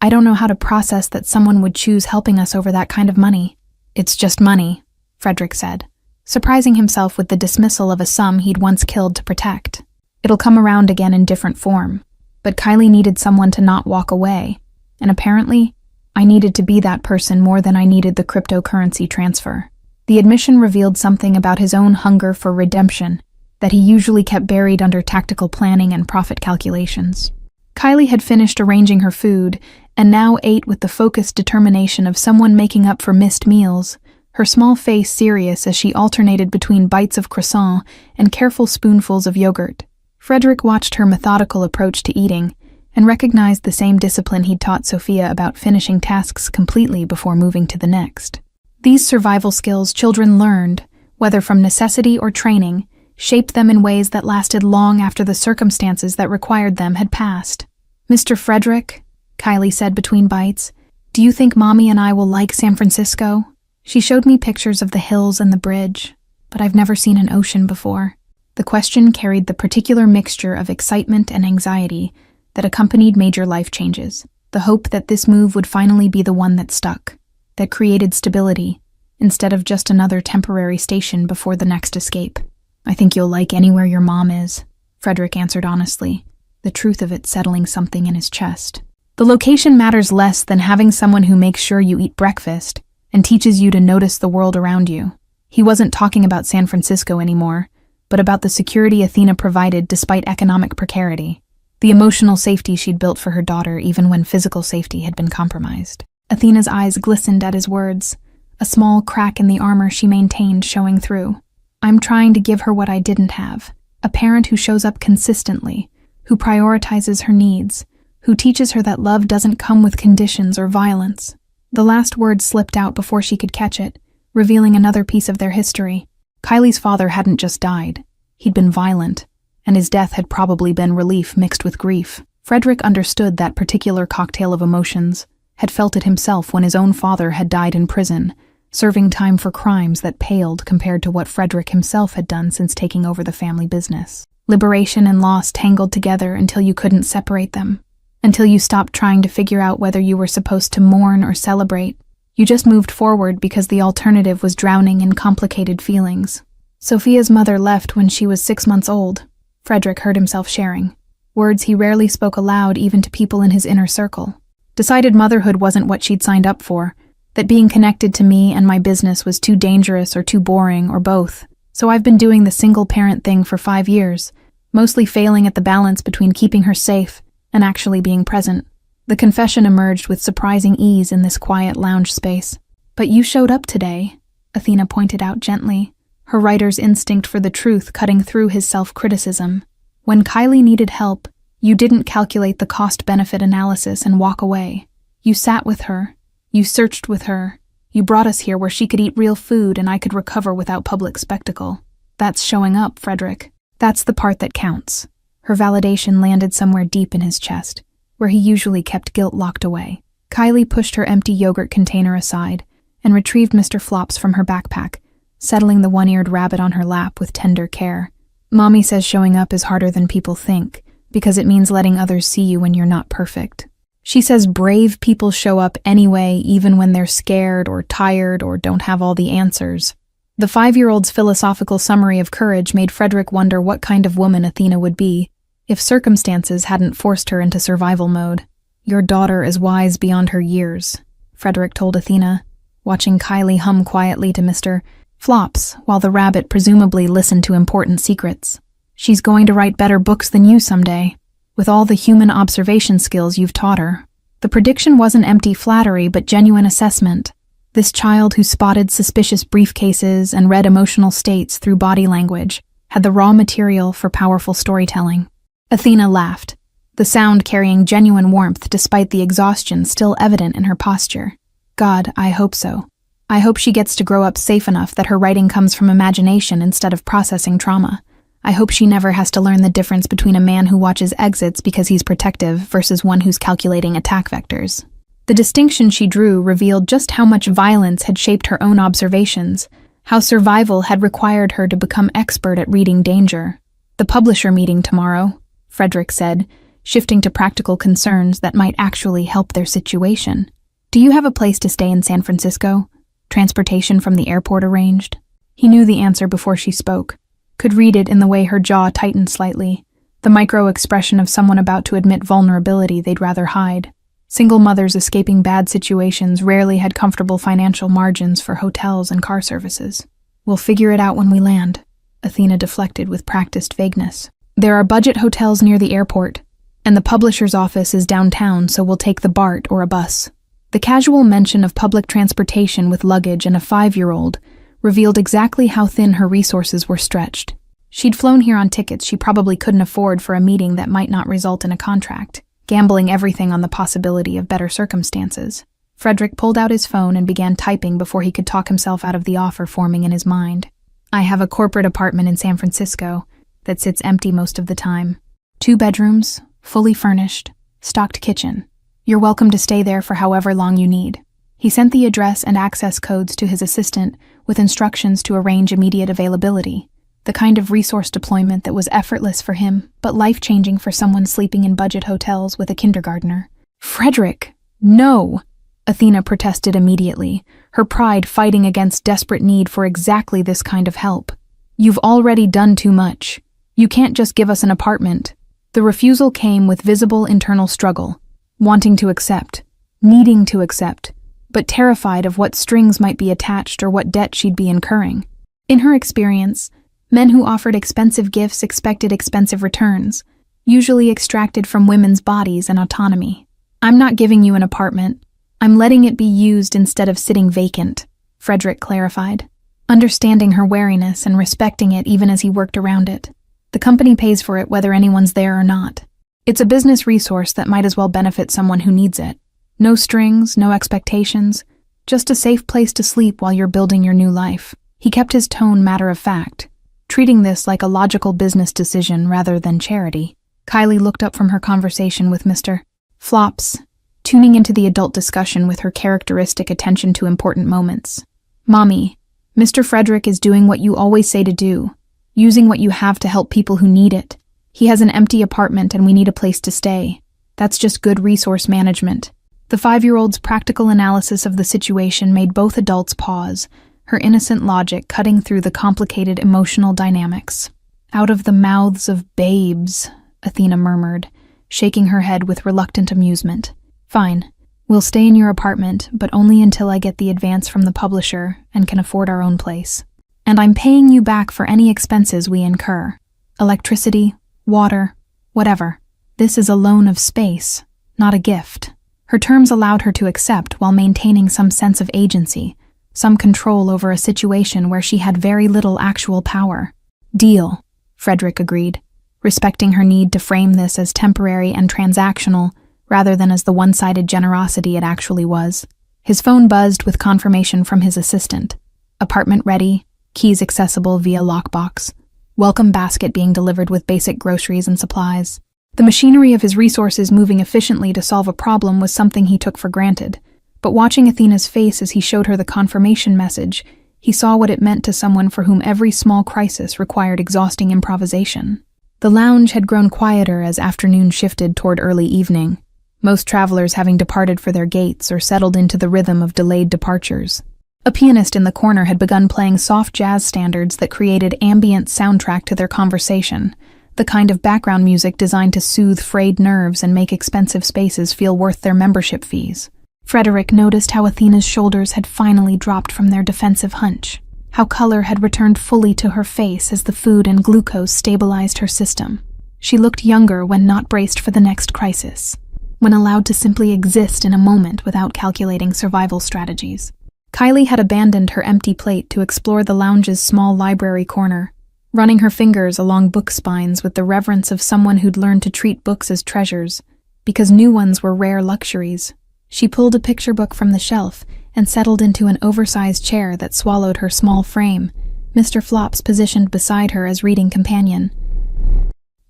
don't know how to process that someone would choose helping us over that kind of money. It's just money, Frederick said, surprising himself with the dismissal of a sum he'd once killed to protect. It'll come around again in different form. But Kylie needed someone to not walk away, and apparently, I needed to be that person more than I needed the cryptocurrency transfer. The admission revealed something about his own hunger for redemption that he usually kept buried under tactical planning and profit calculations. Kylie had finished arranging her food and now ate with the focused determination of someone making up for missed meals, her small face serious as she alternated between bites of croissant and careful spoonfuls of yogurt. Frederick watched her methodical approach to eating and recognized the same discipline he'd taught Sophia about finishing tasks completely before moving to the next. These survival skills children learned, whether from necessity or training, shaped them in ways that lasted long after the circumstances that required them had passed. Mr. Frederick, Kylie said between bites, do you think Mommy and I will like San Francisco? She showed me pictures of the hills and the bridge, but I've never seen an ocean before. The question carried the particular mixture of excitement and anxiety that accompanied major life changes, the hope that this move would finally be the one that stuck, that created stability, instead of just another temporary station before the next escape. I think you'll like anywhere your mom is, Frederick answered honestly, the truth of it settling something in his chest. The location matters less than having someone who makes sure you eat breakfast and teaches you to notice the world around you. He wasn't talking about San Francisco anymore, but about the security Athena provided despite economic precarity, the emotional safety she'd built for her daughter even when physical safety had been compromised. Athena's eyes glistened at his words, a small crack in the armor she maintained showing through. I'm trying to give her what I didn't have, a parent who shows up consistently, who prioritizes her needs, who teaches her that love doesn't come with conditions or violence. The last word slipped out before she could catch it, revealing another piece of their history. Kylie's father hadn't just died. He'd been violent, and his death had probably been relief mixed with grief. Frederick understood that particular cocktail of emotions, had felt it himself when his own father had died in prison, serving time for crimes that paled compared to what Frederick himself had done since taking over the family business. Liberation and loss tangled together until you couldn't separate them, until you stopped trying to figure out whether you were supposed to mourn or celebrate. You just moved forward because the alternative was drowning in complicated feelings. Sophia's mother left when she was 6 months old, Frederick heard himself sharing, words he rarely spoke aloud even to people in his inner circle. Decided motherhood wasn't what she'd signed up for, that being connected to me and my business was too dangerous or too boring or both. So I've been doing the single-parent thing for 5 years, mostly failing at the balance between keeping her safe and actually being present. The confession emerged with surprising ease in this quiet lounge space. But you showed up today, Athena pointed out gently, her writer's instinct for the truth cutting through his self-criticism. When Kylie needed help, you didn't calculate the cost-benefit analysis and walk away. You sat with her. You searched with her. You brought us here where she could eat real food and I could recover without public spectacle. That's showing up, Frederick. That's the part that counts. Her validation landed somewhere deep in his chest, where he usually kept guilt locked away. Kylie pushed her empty yogurt container aside and retrieved Mr. Flops from her backpack, settling the one-eared rabbit on her lap with tender care. Mommy says showing up is harder than people think, because it means letting others see you when you're not perfect. She says brave people show up anyway, even when they're scared or tired or don't have all the answers. The 5-year-old's philosophical summary of courage made Frederick wonder what kind of woman Athena would be if circumstances hadn't forced her into survival mode. Your daughter is wise beyond her years, Frederick told Athena, watching Kylie hum quietly to Mr. Flops while the rabbit presumably listened to important secrets. She's going to write better books than you someday. With all the human observation skills you've taught her. The prediction wasn't empty flattery, but genuine assessment. This child who spotted suspicious briefcases and read emotional states through body language had the raw material for powerful storytelling. Athena laughed, the sound carrying genuine warmth despite the exhaustion still evident in her posture. God, I hope so. I hope she gets to grow up safe enough that her writing comes from imagination instead of processing trauma. I hope she never has to learn the difference between a man who watches exits because he's protective versus one who's calculating attack vectors. The distinction she drew revealed just how much violence had shaped her own observations, how survival had required her to become expert at reading danger. The publisher meeting tomorrow, Frederick said, shifting to practical concerns that might actually help their situation. Do you have a place to stay in San Francisco? Transportation from the airport arranged? He knew the answer before she spoke, could read it in the way her jaw tightened slightly, the micro-expression of someone about to admit vulnerability they'd rather hide. Single mothers escaping bad situations rarely had comfortable financial margins for hotels and car services. We'll figure it out when we land, Athena deflected with practiced vagueness. There are budget hotels near the airport, and the publisher's office is downtown, so we'll take the BART or a bus. The casual mention of public transportation with luggage and a 5-year-old revealed exactly how thin her resources were stretched. She'd flown here on tickets she probably couldn't afford for a meeting that might not result in a contract, gambling everything on the possibility of better circumstances. Frederick pulled out his phone and began typing before he could talk himself out of the offer forming in his mind. I have a corporate apartment in San Francisco that sits empty most of the time. 2 bedrooms, fully furnished, stocked kitchen. You're welcome to stay there for however long you need. He sent the address and access codes to his assistant with instructions to arrange immediate availability, the kind of resource deployment that was effortless for him, but life-changing for someone sleeping in budget hotels with a kindergartner. Frederick, no! Athena protested immediately, her pride fighting against desperate need for exactly this kind of help. You've already done too much. You can't just give us an apartment. The refusal came with visible internal struggle, wanting to accept, needing to accept, but terrified of what strings might be attached or what debt she'd be incurring. In her experience, men who offered expensive gifts expected expensive returns, usually extracted from women's bodies and autonomy. I'm not giving you an apartment. I'm letting it be used instead of sitting vacant, Frederick clarified, understanding her wariness and respecting it even as he worked around it. The company pays for it whether anyone's there or not. It's a business resource that might as well benefit someone who needs it. No strings, no expectations, just a safe place to sleep while you're building your new life. He kept his tone matter-of-fact, treating this like a logical business decision rather than charity. Kylie looked up from her conversation with Mr. Flops, tuning into the adult discussion with her characteristic attention to important moments. Mommy, Mr. Frederick is doing what you always say to do, using what you have to help people who need it. He has an empty apartment and we need a place to stay. That's just good resource management. The 5-year-old's practical analysis of the situation made both adults pause, her innocent logic cutting through the complicated emotional dynamics. Out of the mouths of babes, Athena murmured, shaking her head with reluctant amusement. Fine, we'll stay in your apartment, but only until I get the advance from the publisher and can afford our own place. And I'm paying you back for any expenses we incur. Electricity, water, whatever. This is a loan of space, not a gift. Her terms allowed her to accept while maintaining some sense of agency, some control over a situation where she had very little actual power. Deal, Frederick agreed, respecting her need to frame this as temporary and transactional rather than as the one-sided generosity it actually was. His phone buzzed with confirmation from his assistant. Apartment ready, keys accessible via lockbox, welcome basket being delivered with basic groceries and supplies. The machinery of his resources moving efficiently to solve a problem was something he took for granted, but watching Athena's face as he showed her the confirmation message, he saw what it meant to someone for whom every small crisis required exhausting improvisation. The lounge had grown quieter as afternoon shifted toward early evening, most travelers having departed for their gates or settled into the rhythm of delayed departures. A pianist in the corner had begun playing soft jazz standards that created ambient soundtrack to their conversation, the kind of background music designed to soothe frayed nerves and make expensive spaces feel worth their membership fees. Frederick noticed how Athena's shoulders had finally dropped from their defensive hunch, how color had returned fully to her face as the food and glucose stabilized her system. She looked younger when not braced for the next crisis, when allowed to simply exist in a moment without calculating survival strategies. Kylie had abandoned her empty plate to explore the lounge's small library corner, running her fingers along book spines with the reverence of someone who'd learned to treat books as treasures, because new ones were rare luxuries. She pulled a picture book from the shelf and settled into an oversized chair that swallowed her small frame, Mr. Flops positioned beside her as reading companion.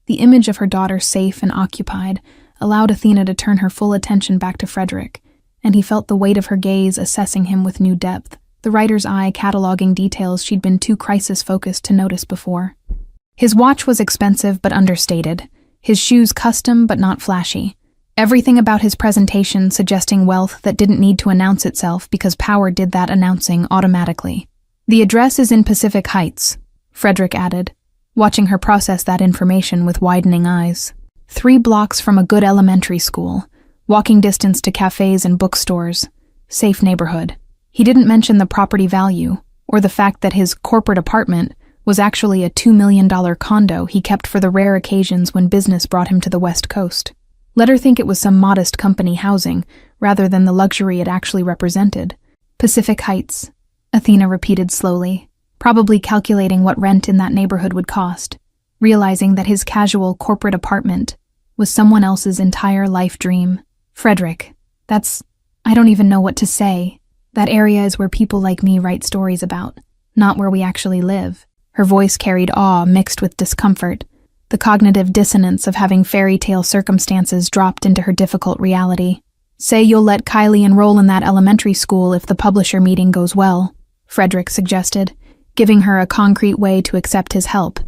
The image of her daughter safe and occupied allowed Athena to turn her full attention back to Frederick, and he felt the weight of her gaze assessing him with new depth, the writer's eye cataloging details she'd been too crisis-focused to notice before. His watch was expensive but understated, his shoes custom but not flashy. Everything about his presentation suggesting wealth that didn't need to announce itself because power did that announcing automatically. "The address is in Pacific Heights," Frederick added, watching her process that information with widening eyes. 3 blocks from a good elementary school, walking distance to cafes and bookstores, safe neighborhood. He didn't mention the property value, or the fact that his corporate apartment was actually a $2 million condo he kept for the rare occasions when business brought him to the West Coast. Let her think it was some modest company housing, rather than the luxury it actually represented. Pacific Heights, Athena repeated slowly, probably calculating what rent in that neighborhood would cost, realizing that his casual corporate apartment was someone else's entire life dream. "Frederick, I don't even know what to say. That area is where people like me write stories about, not where we actually live." Her voice carried awe mixed with discomfort, the cognitive dissonance of having fairy tale circumstances dropped into her difficult reality. "Say you'll let Kylie enroll in that elementary school if the publisher meeting goes well," Frederick suggested, giving her a concrete way to accept his help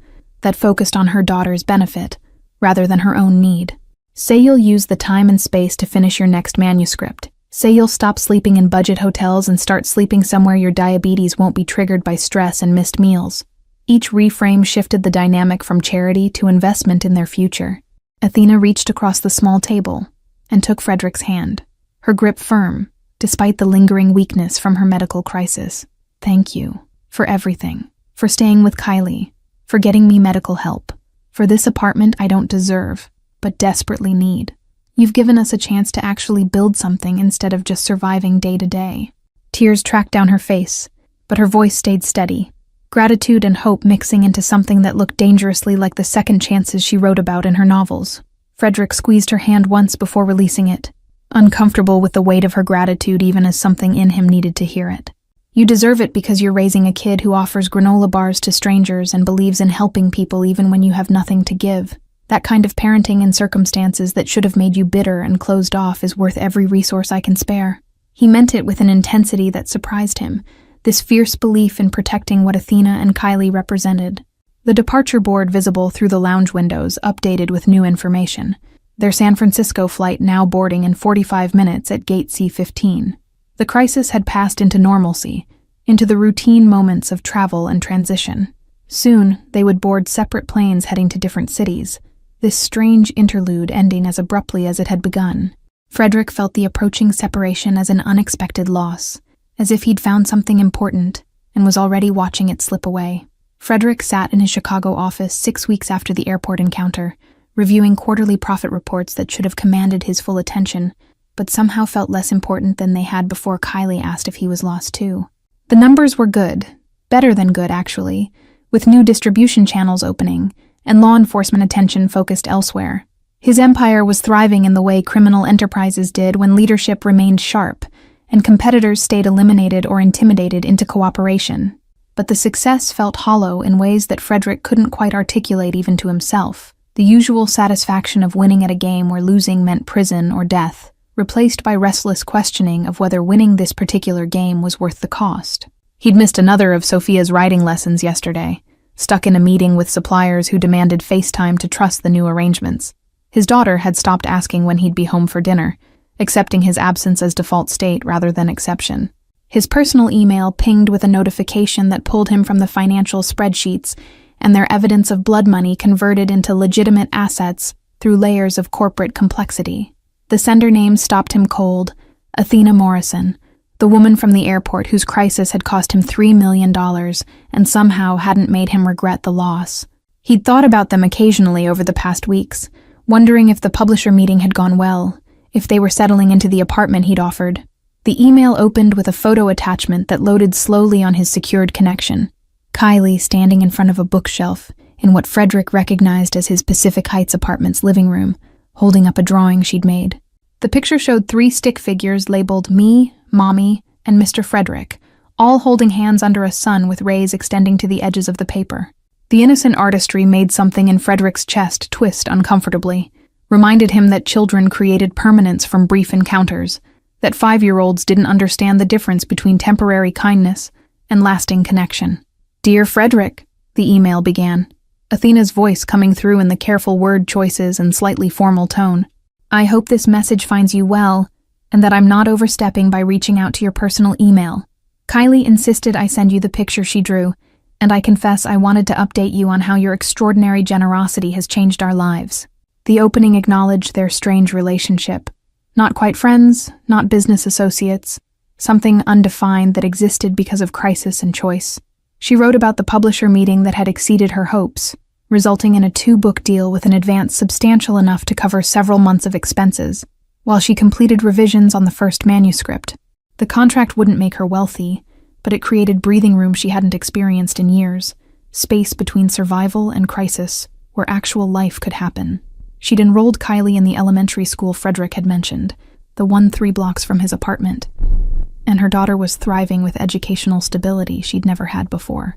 that focused on her daughter's benefit rather than her own need. "Say you'll use the time and space to finish your next manuscript. Say you'll stop sleeping in budget hotels and start sleeping somewhere your diabetes won't be triggered by stress and missed meals." Each reframe shifted the dynamic from charity to investment in their future. Athena reached across the small table and took Frederick's hand, her grip firm, despite the lingering weakness from her medical crisis. "Thank you for everything, for staying with Kylie, for getting me medical help, for this apartment I don't deserve, but desperately need. You've given us a chance to actually build something instead of just surviving day to day." Tears tracked down her face, but her voice stayed steady, gratitude and hope mixing into something that looked dangerously like the second chances she wrote about in her novels. Frederick squeezed her hand once before releasing it, uncomfortable with the weight of her gratitude even as something in him needed to hear it. "You deserve it because you're raising a kid who offers granola bars to strangers and believes in helping people even when you have nothing to give. That kind of parenting in circumstances that should have made you bitter and closed off is worth every resource I can spare." He meant it with an intensity that surprised him, this fierce belief in protecting what Athena and Kylie represented. The departure board visible through the lounge windows updated with new information, their San Francisco flight now boarding in 45 minutes at gate C-15. The crisis had passed into normalcy, into the routine moments of travel and transition. Soon, they would board separate planes heading to different cities, this strange interlude ending as abruptly as it had begun. Frederick felt the approaching separation as an unexpected loss, as if he'd found something important and was already watching it slip away. Frederick sat in his Chicago office 6 weeks after the airport encounter, reviewing quarterly profit reports that should have commanded his full attention, but somehow felt less important than they had before Kylie asked if he was lost too. The numbers were good, better than good actually, with new distribution channels opening and law enforcement attention focused elsewhere. His empire was thriving in the way criminal enterprises did when leadership remained sharp and competitors stayed eliminated or intimidated into cooperation. But the success felt hollow in ways that Frederick couldn't quite articulate even to himself. The usual satisfaction of winning at a game where losing meant prison or death, replaced by restless questioning of whether winning this particular game was worth the cost. He'd missed another of Sophia's writing lessons yesterday, stuck in a meeting with suppliers who demanded FaceTime to trust the new arrangements. His daughter had stopped asking when he'd be home for dinner, accepting his absence as default state rather than exception. His personal email pinged with a notification that pulled him from the financial spreadsheets and their evidence of blood money converted into legitimate assets through layers of corporate complexity. The sender name stopped him cold, Athena Morrison, the woman from the airport whose crisis had cost him $3 million and somehow hadn't made him regret the loss. He'd thought about them occasionally over the past weeks, wondering if the publisher meeting had gone well, if they were settling into the apartment he'd offered. The email opened with a photo attachment that loaded slowly on his secured connection. Kylie standing in front of a bookshelf in what Frederick recognized as his Pacific Heights apartment's living room, holding up a drawing she'd made. The picture showed 3 stick figures labeled Me, Mommy, and Mr. Frederick, all holding hands under a sun with rays extending to the edges of the paper. The innocent artistry made something in Frederick's chest twist uncomfortably, reminded him that children created permanence from brief encounters, that 5-year-olds didn't understand the difference between temporary kindness and lasting connection. "Dear Frederick," the email began, Athena's voice coming through in the careful word choices and slightly formal tone. "I hope this message finds you well, and that I'm not overstepping by reaching out to your personal email. Kylie insisted I send you the picture she drew, and I confess I wanted to update you on how your extraordinary generosity has changed our lives." The opening acknowledged their strange relationship. Not quite friends, not business associates, something undefined that existed because of crisis and choice. She wrote about the publisher meeting that had exceeded her hopes, resulting in a 2-book deal with an advance substantial enough to cover several months of expenses, while she completed revisions on the first manuscript. The contract wouldn't make her wealthy, but it created breathing room she hadn't experienced in years, space between survival and crisis, where actual life could happen. She'd enrolled Kylie in the elementary school Frederick had mentioned, the one 3 blocks from his apartment, and her daughter was thriving with educational stability she'd never had before.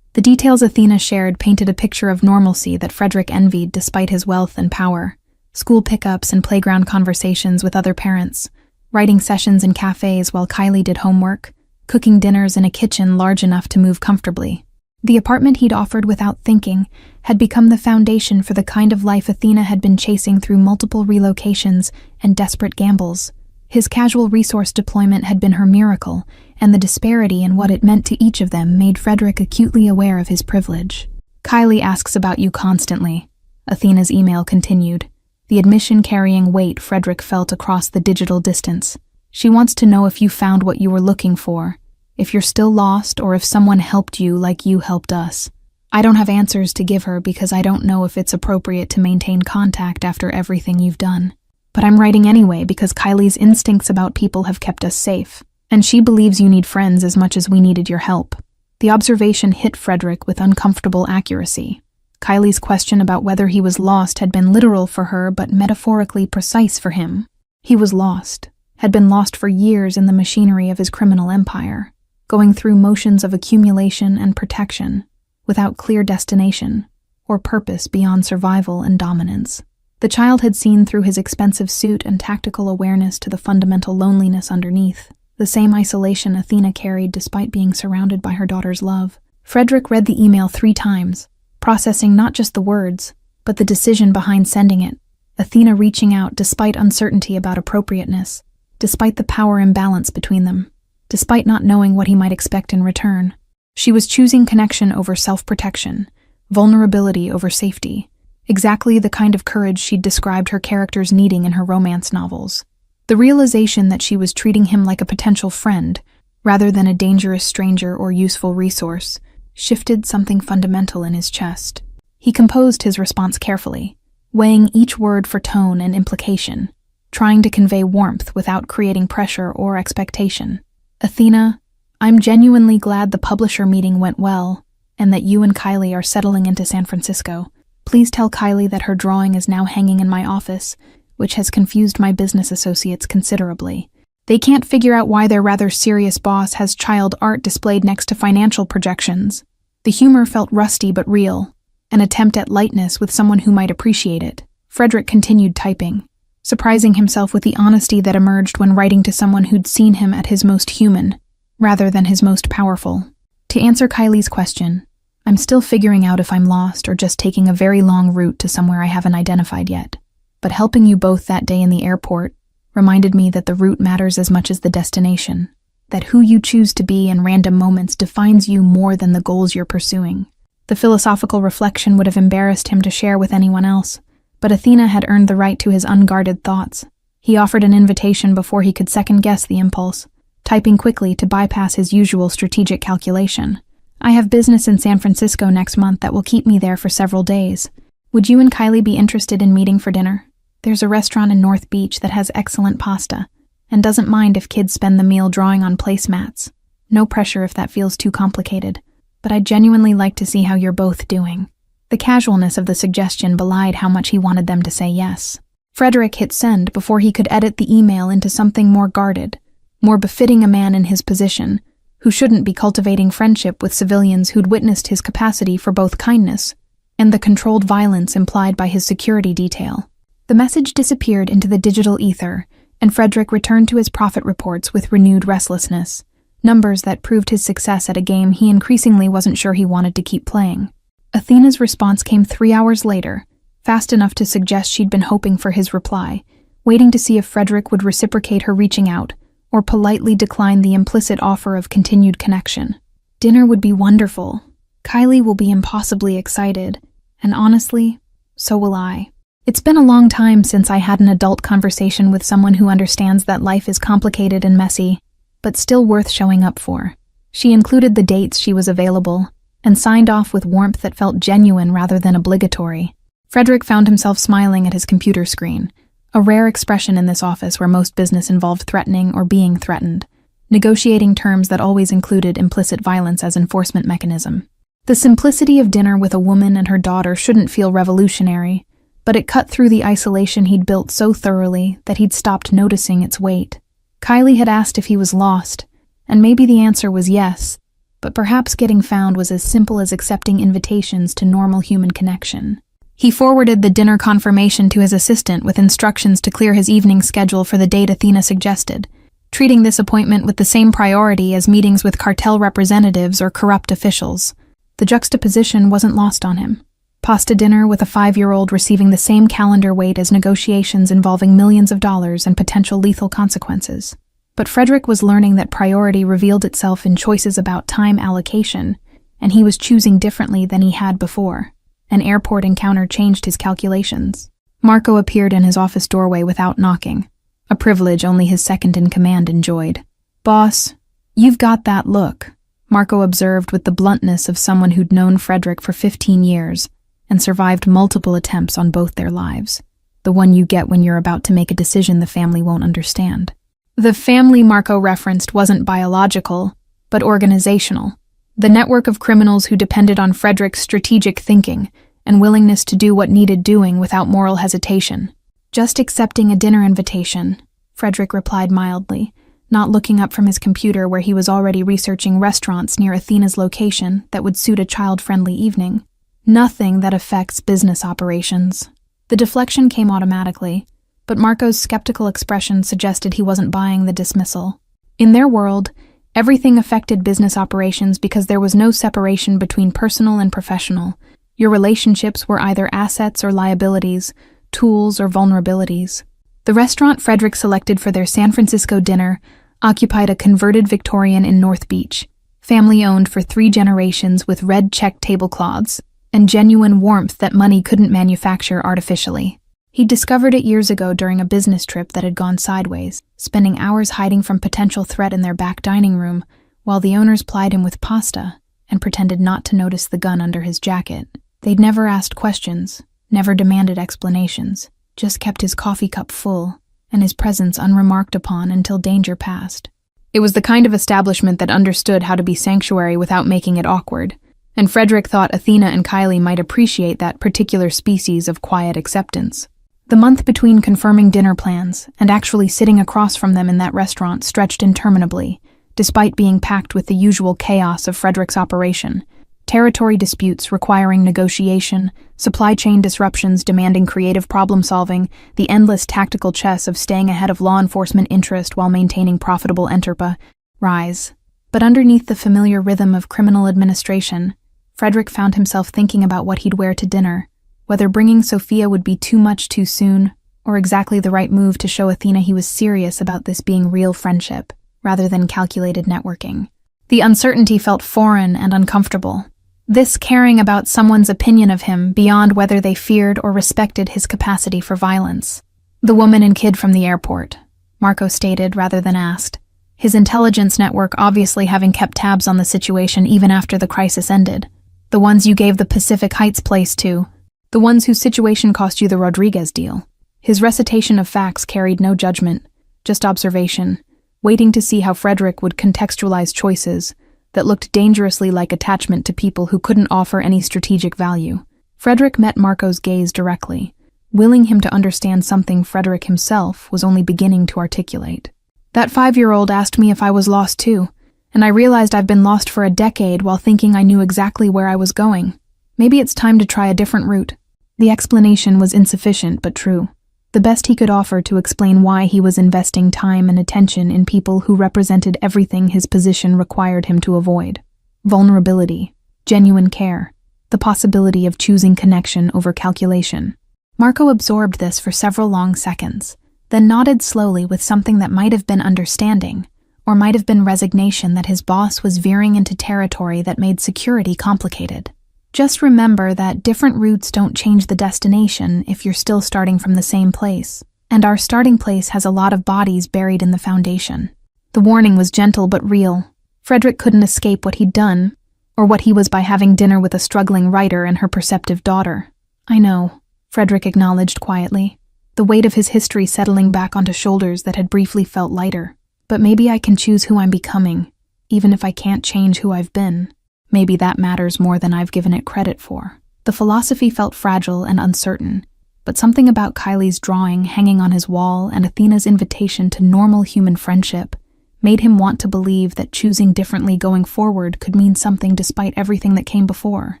The details Athena shared painted a picture of normalcy that Frederick envied despite his wealth and power. School pickups and playground conversations with other parents, writing sessions in cafes while Kylie did homework, cooking dinners in a kitchen large enough to move comfortably. The apartment he'd offered without thinking had become the foundation for the kind of life Athena had been chasing through multiple relocations and desperate gambles. His casual resource deployment had been her miracle, and the disparity in what it meant to each of them made Frederick acutely aware of his privilege. "Kylie asks about you constantly," Athena's email continued, the admission carrying weight Frederick felt across the digital distance. "She wants to know if you found what you were looking for, if you're still lost or if someone helped you like you helped us. I don't have answers to give her because I don't know if it's appropriate to maintain contact after everything you've done. But I'm writing anyway because Kylie's instincts about people have kept us safe, and she believes you need friends as much as we needed your help." The observation hit Frederick with uncomfortable accuracy. Kylie's question about whether he was lost had been literal for her but metaphorically precise for him. He was lost, had been lost for years in the machinery of his criminal empire, going through motions of accumulation and protection, without clear destination or purpose beyond survival and dominance. The child had seen through his expensive suit and tactical awareness to the fundamental loneliness underneath, the same isolation Athena carried despite being surrounded by her daughter's love. Frederick read the email 3 times, processing not just the words, but the decision behind sending it. Athena reaching out despite uncertainty about appropriateness, despite the power imbalance between them, despite not knowing what he might expect in return. She was choosing connection over self-protection, vulnerability over safety, exactly the kind of courage she'd described her characters needing in her romance novels. The realization that she was treating him like a potential friend, rather than a dangerous stranger or useful resource, shifted something fundamental in his chest. He composed his response carefully, weighing each word for tone and implication, trying to convey warmth without creating pressure or expectation. "Athena, I'm genuinely glad the publisher meeting went well, and that you and Kylie are settling into San Francisco. Please tell Kylie that her drawing is now hanging in my office, which has confused my business associates considerably. They can't figure out why their rather serious boss has child art displayed next to financial projections." The humor felt rusty but real, an attempt at lightness with someone who might appreciate it. Frederick continued typing, surprising himself with the honesty that emerged when writing to someone who'd seen him at his most human, rather than his most powerful. To answer Kylie's question, "I'm still figuring out if I'm lost or just taking a very long route to somewhere I haven't identified yet. But helping you both that day in the airport reminded me that the route matters as much as the destination, that who you choose to be in random moments defines you more than the goals you're pursuing." The philosophical reflection would have embarrassed him to share with anyone else, but Athena had earned the right to his unguarded thoughts. He offered an invitation before he could second-guess the impulse, typing quickly to bypass his usual strategic calculation. I have business in San Francisco next month that will keep me there for several days. Would you and Kylie be interested in meeting for dinner? There's a restaurant in North Beach that has excellent pasta and doesn't mind if kids spend the meal drawing on placemats. No pressure if that feels too complicated, but I'd genuinely like to see how you're both doing." The casualness of the suggestion belied how much he wanted them to say yes. Frederick hit send before he could edit the email into something more guarded, more befitting a man in his position, who shouldn't be cultivating friendship with civilians who'd witnessed his capacity for both kindness and the controlled violence implied by his security detail. The message disappeared into the digital ether, and Frederick returned to his profit reports with renewed restlessness, numbers that proved his success at a game he increasingly wasn't sure he wanted to keep playing. Athena's response came 3 hours later, fast enough to suggest she'd been hoping for his reply, waiting to see if Frederick would reciprocate her reaching out or politely decline the implicit offer of continued connection. "Dinner would be wonderful. Kylie will be impossibly excited, and honestly, so will I. It's been a long time since I had an adult conversation with someone who understands that life is complicated and messy, but still worth showing up for." She included the dates she was available and signed off with warmth that felt genuine rather than obligatory. Frederick found himself smiling at his computer screen, a rare expression in this office where most business involved threatening or being threatened, negotiating terms that always included implicit violence as enforcement mechanism. The simplicity of dinner with a woman and her daughter shouldn't feel revolutionary, but it cut through the isolation he'd built so thoroughly that he'd stopped noticing its weight. Kylie had asked if he was lost, and maybe the answer was yes, but perhaps getting found was as simple as accepting invitations to normal human connection. He forwarded the dinner confirmation to his assistant with instructions to clear his evening schedule for the date Athena suggested, treating this appointment with the same priority as meetings with cartel representatives or corrupt officials. The juxtaposition wasn't lost on him. Pasta dinner with a 5-year-old receiving the same calendar weight as negotiations involving millions of dollars and potential lethal consequences. But Frederick was learning that priority revealed itself in choices about time allocation, and he was choosing differently than he had before. An airport encounter changed his calculations. Marco appeared in his office doorway without knocking, a privilege only his second-in-command enjoyed. "Boss, you've got that look," Marco observed with the bluntness of someone who'd known Frederick for 15 years and survived multiple attempts on both their lives. The one you get when you're about to make a decision the family won't understand. The family Marco referenced wasn't biological, but organizational. The network of criminals who depended on Frederick's strategic thinking and willingness to do what needed doing without moral hesitation. "Just accepting a dinner invitation," Frederick replied mildly, not looking up from his computer where he was already researching restaurants near Athena's location that would suit a child-friendly evening. "Nothing that affects business operations." The deflection came automatically, but Marco's skeptical expression suggested he wasn't buying the dismissal. In their world, everything affected business operations because there was no separation between personal and professional. Your relationships were either assets or liabilities, tools or vulnerabilities. The restaurant Frederick selected for their San Francisco dinner occupied a converted Victorian in North Beach, family-owned for 3 generations with red check tablecloths and genuine warmth that money couldn't manufacture artificially. He discovered it years ago during a business trip that had gone sideways, spending hours hiding from potential threat in their back dining room while the owners plied him with pasta and pretended not to notice the gun under his jacket. They'd never asked questions, never demanded explanations, just kept his coffee cup full and his presence unremarked upon until danger passed. It was the kind of establishment that understood how to be sanctuary without making it awkward, and Frederick thought Athena and Kylie might appreciate that particular species of quiet acceptance. The month between confirming dinner plans and actually sitting across from them in that restaurant stretched interminably, despite being packed with the usual chaos of Frederick's operation. Territory disputes requiring negotiation, supply chain disruptions demanding creative problem-solving, the endless tactical chess of staying ahead of law enforcement interest while maintaining profitable enterprise. But underneath the familiar rhythm of criminal administration, Frederick found himself thinking about what he'd wear to dinner, whether bringing Sophia would be too much too soon, or exactly the right move to show Athena he was serious about this being real friendship, rather than calculated networking. The uncertainty felt foreign and uncomfortable. This caring about someone's opinion of him beyond whether they feared or respected his capacity for violence. "The woman and kid from the airport," Marco stated rather than asked, his intelligence network obviously having kept tabs on the situation even after the crisis ended. The ones you gave the Pacific Heights place to. The ones whose situation cost you the Rodriguez deal. His recitation of facts carried no judgment, just observation, waiting to see how Frederick would contextualize choices that looked dangerously like attachment to people who couldn't offer any strategic value. Frederick met Marco's gaze directly, willing him to understand something Frederick himself was only beginning to articulate. That 5-year-old asked me if I was lost too, and I realized I've been lost for a decade while thinking I knew exactly where I was going. Maybe it's time to try a different route. The explanation was insufficient but true. The best he could offer to explain why he was investing time and attention in people who represented everything his position required him to avoid. Vulnerability, genuine care, the possibility of choosing connection over calculation. Marco absorbed this for several long seconds, then nodded slowly with something that might have been understanding, or might have been resignation that his boss was veering into territory that made security complicated. Just remember that different routes don't change the destination if you're still starting from the same place, and our starting place has a lot of bodies buried in the foundation. The warning was gentle but real. Frederick couldn't escape what he'd done, or what he was by having dinner with a struggling writer and her perceptive daughter. I know, Frederick acknowledged quietly, the weight of his history settling back onto shoulders that had briefly felt lighter. But maybe I can choose who I'm becoming, even if I can't change who I've been. Maybe that matters more than I've given it credit for. The philosophy felt fragile and uncertain, but something about Kylie's drawing hanging on his wall and Athena's invitation to normal human friendship made him want to believe that choosing differently going forward could mean something despite everything that came before.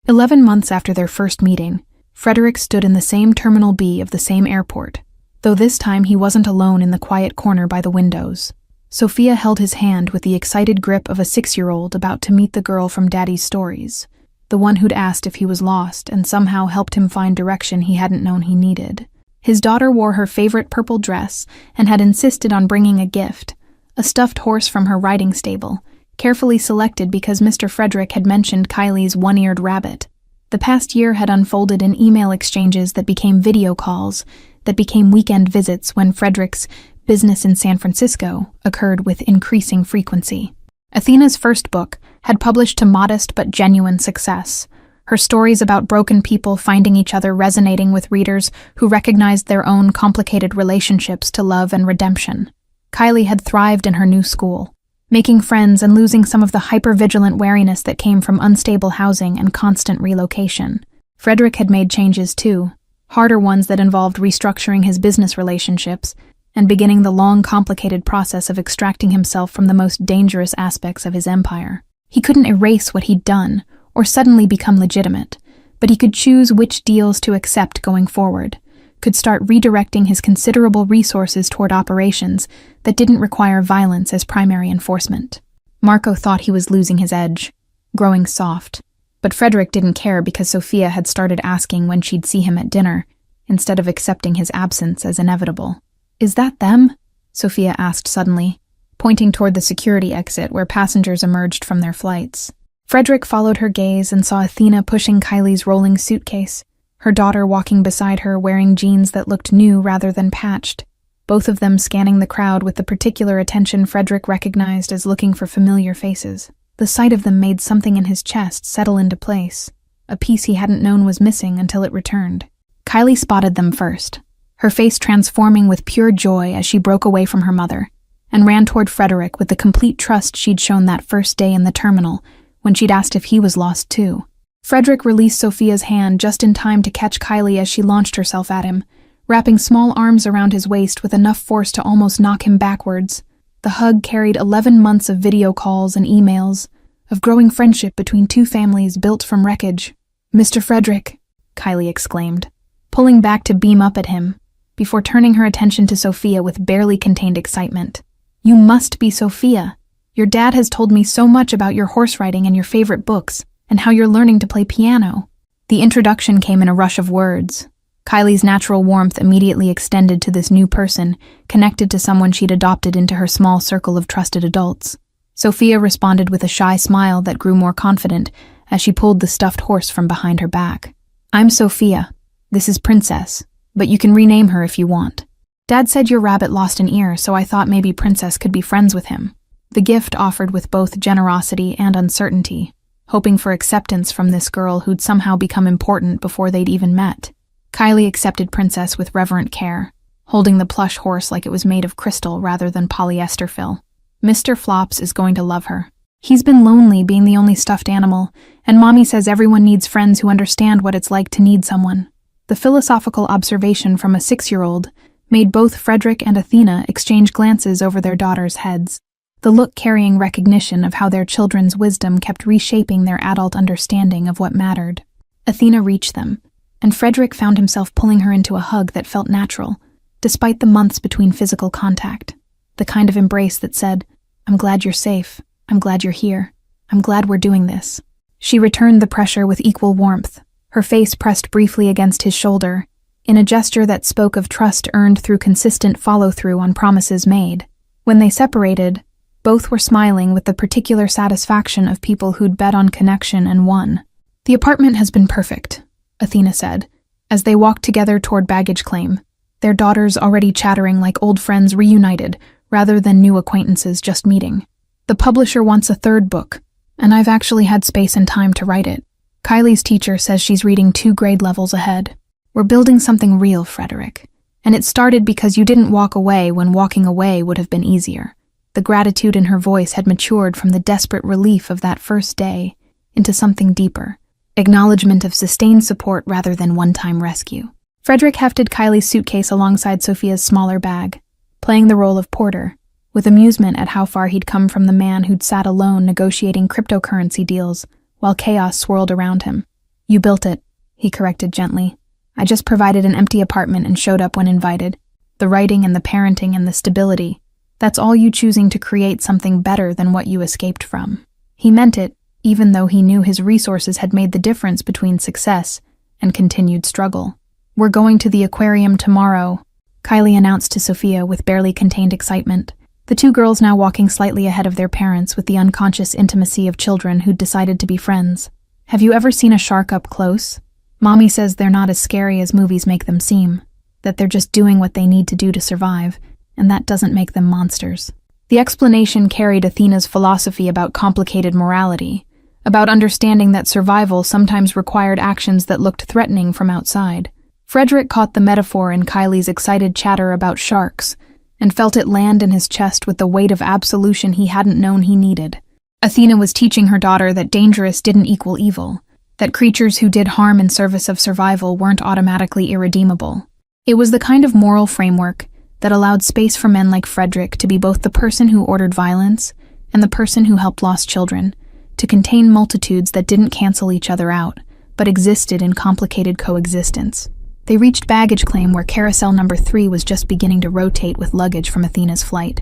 11 months after their first meeting, Frederick stood in the same Terminal B of the same airport, though this time he wasn't alone in the quiet corner by the windows. Sophia held his hand with the excited grip of a 6-year-old about to meet the girl from Daddy's stories, the one who'd asked if he was lost and somehow helped him find direction he hadn't known he needed. His daughter wore her favorite purple dress and had insisted on bringing a gift, a stuffed horse from her riding stable, carefully selected because Mr. Frederick had mentioned Kylie's one-eared rabbit. The past year had unfolded in email exchanges that became video calls, that became weekend visits when Frederick's business in San Francisco occurred with increasing frequency. Athena's first book had published to modest but genuine success, her stories about broken people finding each other resonating with readers who recognized their own complicated relationships to love and redemption. Kylie had thrived in her new school, making friends and losing some of the hyper-vigilant wariness that came from unstable housing and constant relocation. Frederick had made changes too, harder ones that involved restructuring his business relationships and beginning the long, complicated process of extracting himself from the most dangerous aspects of his empire. He couldn't erase what he'd done, or suddenly become legitimate, but he could choose which deals to accept going forward, could start redirecting his considerable resources toward operations that didn't require violence as primary enforcement. Marco thought he was losing his edge, growing soft, but Frederick didn't care because Sophia had started asking when she'd see him at dinner, instead of accepting his absence as inevitable. "Is that them?" Sophia asked suddenly, pointing toward the security exit where passengers emerged from their flights. Frederick followed her gaze and saw Athena pushing Kylie's rolling suitcase, her daughter walking beside her wearing jeans that looked new rather than patched, both of them scanning the crowd with the particular attention Frederick recognized as looking for familiar faces. The sight of them made something in his chest settle into place, a piece he hadn't known was missing until it returned. Kylie spotted them first, her face transforming with pure joy as she broke away from her mother, and ran toward Frederick with the complete trust she'd shown that first day in the terminal when she'd asked if he was lost too. Frederick released Sophia's hand just in time to catch Kylie as she launched herself at him, wrapping small arms around his waist with enough force to almost knock him backwards. The hug carried 11 months of video calls and emails, of growing friendship between two families built from wreckage. "Mr. Frederick," Kylie exclaimed, pulling back to beam up at him, before turning her attention to Sophia with barely contained excitement. "You must be Sophia. Your dad has told me so much about your horse riding and your favorite books, and how you're learning to play piano." The introduction came in a rush of words. Kylie's natural warmth immediately extended to this new person, connected to someone she'd adopted into her small circle of trusted adults. Sophia responded with a shy smile that grew more confident as she pulled the stuffed horse from behind her back. "I'm Sophia. This is Princess, but you can rename her if you want. Dad said your rabbit lost an ear, so I thought maybe Princess could be friends with him." The gift offered with both generosity and uncertainty, hoping for acceptance from this girl who'd somehow become important before they'd even met. Kylie accepted Princess with reverent care, holding the plush horse like it was made of crystal rather than polyester fill. Mr. Flops is going to love her. He's been lonely being the only stuffed animal, and Mommy says everyone needs friends who understand what it's like to need someone. The philosophical observation from a 6-year-old made both Frederick and Athena exchange glances over their daughters' heads, the look carrying recognition of how their children's wisdom kept reshaping their adult understanding of what mattered. Athena reached them, and Frederick found himself pulling her into a hug that felt natural, despite the months between physical contact. The kind of embrace that said, "I'm glad you're safe. I'm glad you're here. I'm glad we're doing this." She returned the pressure with equal warmth, her face pressed briefly against his shoulder, in a gesture that spoke of trust earned through consistent follow-through on promises made. When they separated, both were smiling with the particular satisfaction of people who'd bet on connection and won. "The apartment has been perfect," Athena said, as they walked together toward baggage claim, their daughters already chattering like old friends reunited rather than new acquaintances just meeting. "The publisher wants a 3rd book, and I've actually had space and time to write it. Kylie's teacher says she's reading 2 grade levels ahead. We're building something real, Frederick. And it started because you didn't walk away when walking away would have been easier." The gratitude in her voice had matured from the desperate relief of that first day into something deeper, acknowledgement of sustained support rather than one-time rescue. Frederick hefted Kylie's suitcase alongside Sophia's smaller bag, playing the role of porter, with amusement at how far he'd come from the man who'd sat alone negotiating cryptocurrency deals while chaos swirled around him. "You built it," he corrected gently. "I just provided an empty apartment and showed up when invited. The writing and the parenting and the stability, that's all you choosing to create something better than what you escaped from." He meant it, even though he knew his resources had made the difference between success and continued struggle. "We're going to the aquarium tomorrow," Kylie announced to Sophia with barely contained excitement, the 2 girls now walking slightly ahead of their parents with the unconscious intimacy of children who'd decided to be friends. "Have you ever seen a shark up close? Mommy says they're not as scary as movies make them seem, that they're just doing what they need to do to survive, and that doesn't make them monsters." The explanation carried Athena's philosophy about complicated morality, about understanding that survival sometimes required actions that looked threatening from outside. Frederick caught the metaphor in Kylie's excited chatter about sharks, and felt it land in his chest with the weight of absolution he hadn't known he needed. Athena was teaching her daughter that dangerous didn't equal evil, that creatures who did harm in service of survival weren't automatically irredeemable. It was the kind of moral framework that allowed space for men like Frederick to be both the person who ordered violence and the person who helped lost children, to contain multitudes that didn't cancel each other out, but existed in complicated coexistence. They reached baggage claim where carousel number 3 was just beginning to rotate with luggage from Athena's flight.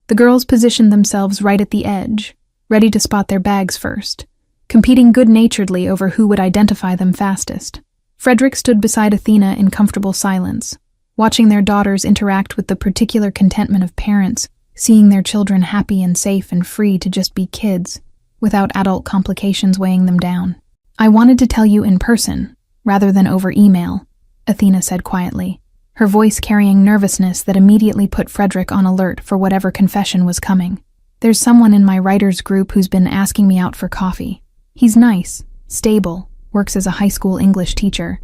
The girls positioned themselves right at the edge, ready to spot their bags first, competing good-naturedly over who would identify them fastest. Frederick stood beside Athena in comfortable silence, watching their daughters interact with the particular contentment of parents, seeing their children happy and safe and free to just be kids, without adult complications weighing them down. "I wanted to tell you in person, rather than over email," Athena said quietly, her voice carrying nervousness that immediately put Frederick on alert for whatever confession was coming. "There's someone in my writers group who's been asking me out for coffee. He's nice, stable, works as a high school English teacher.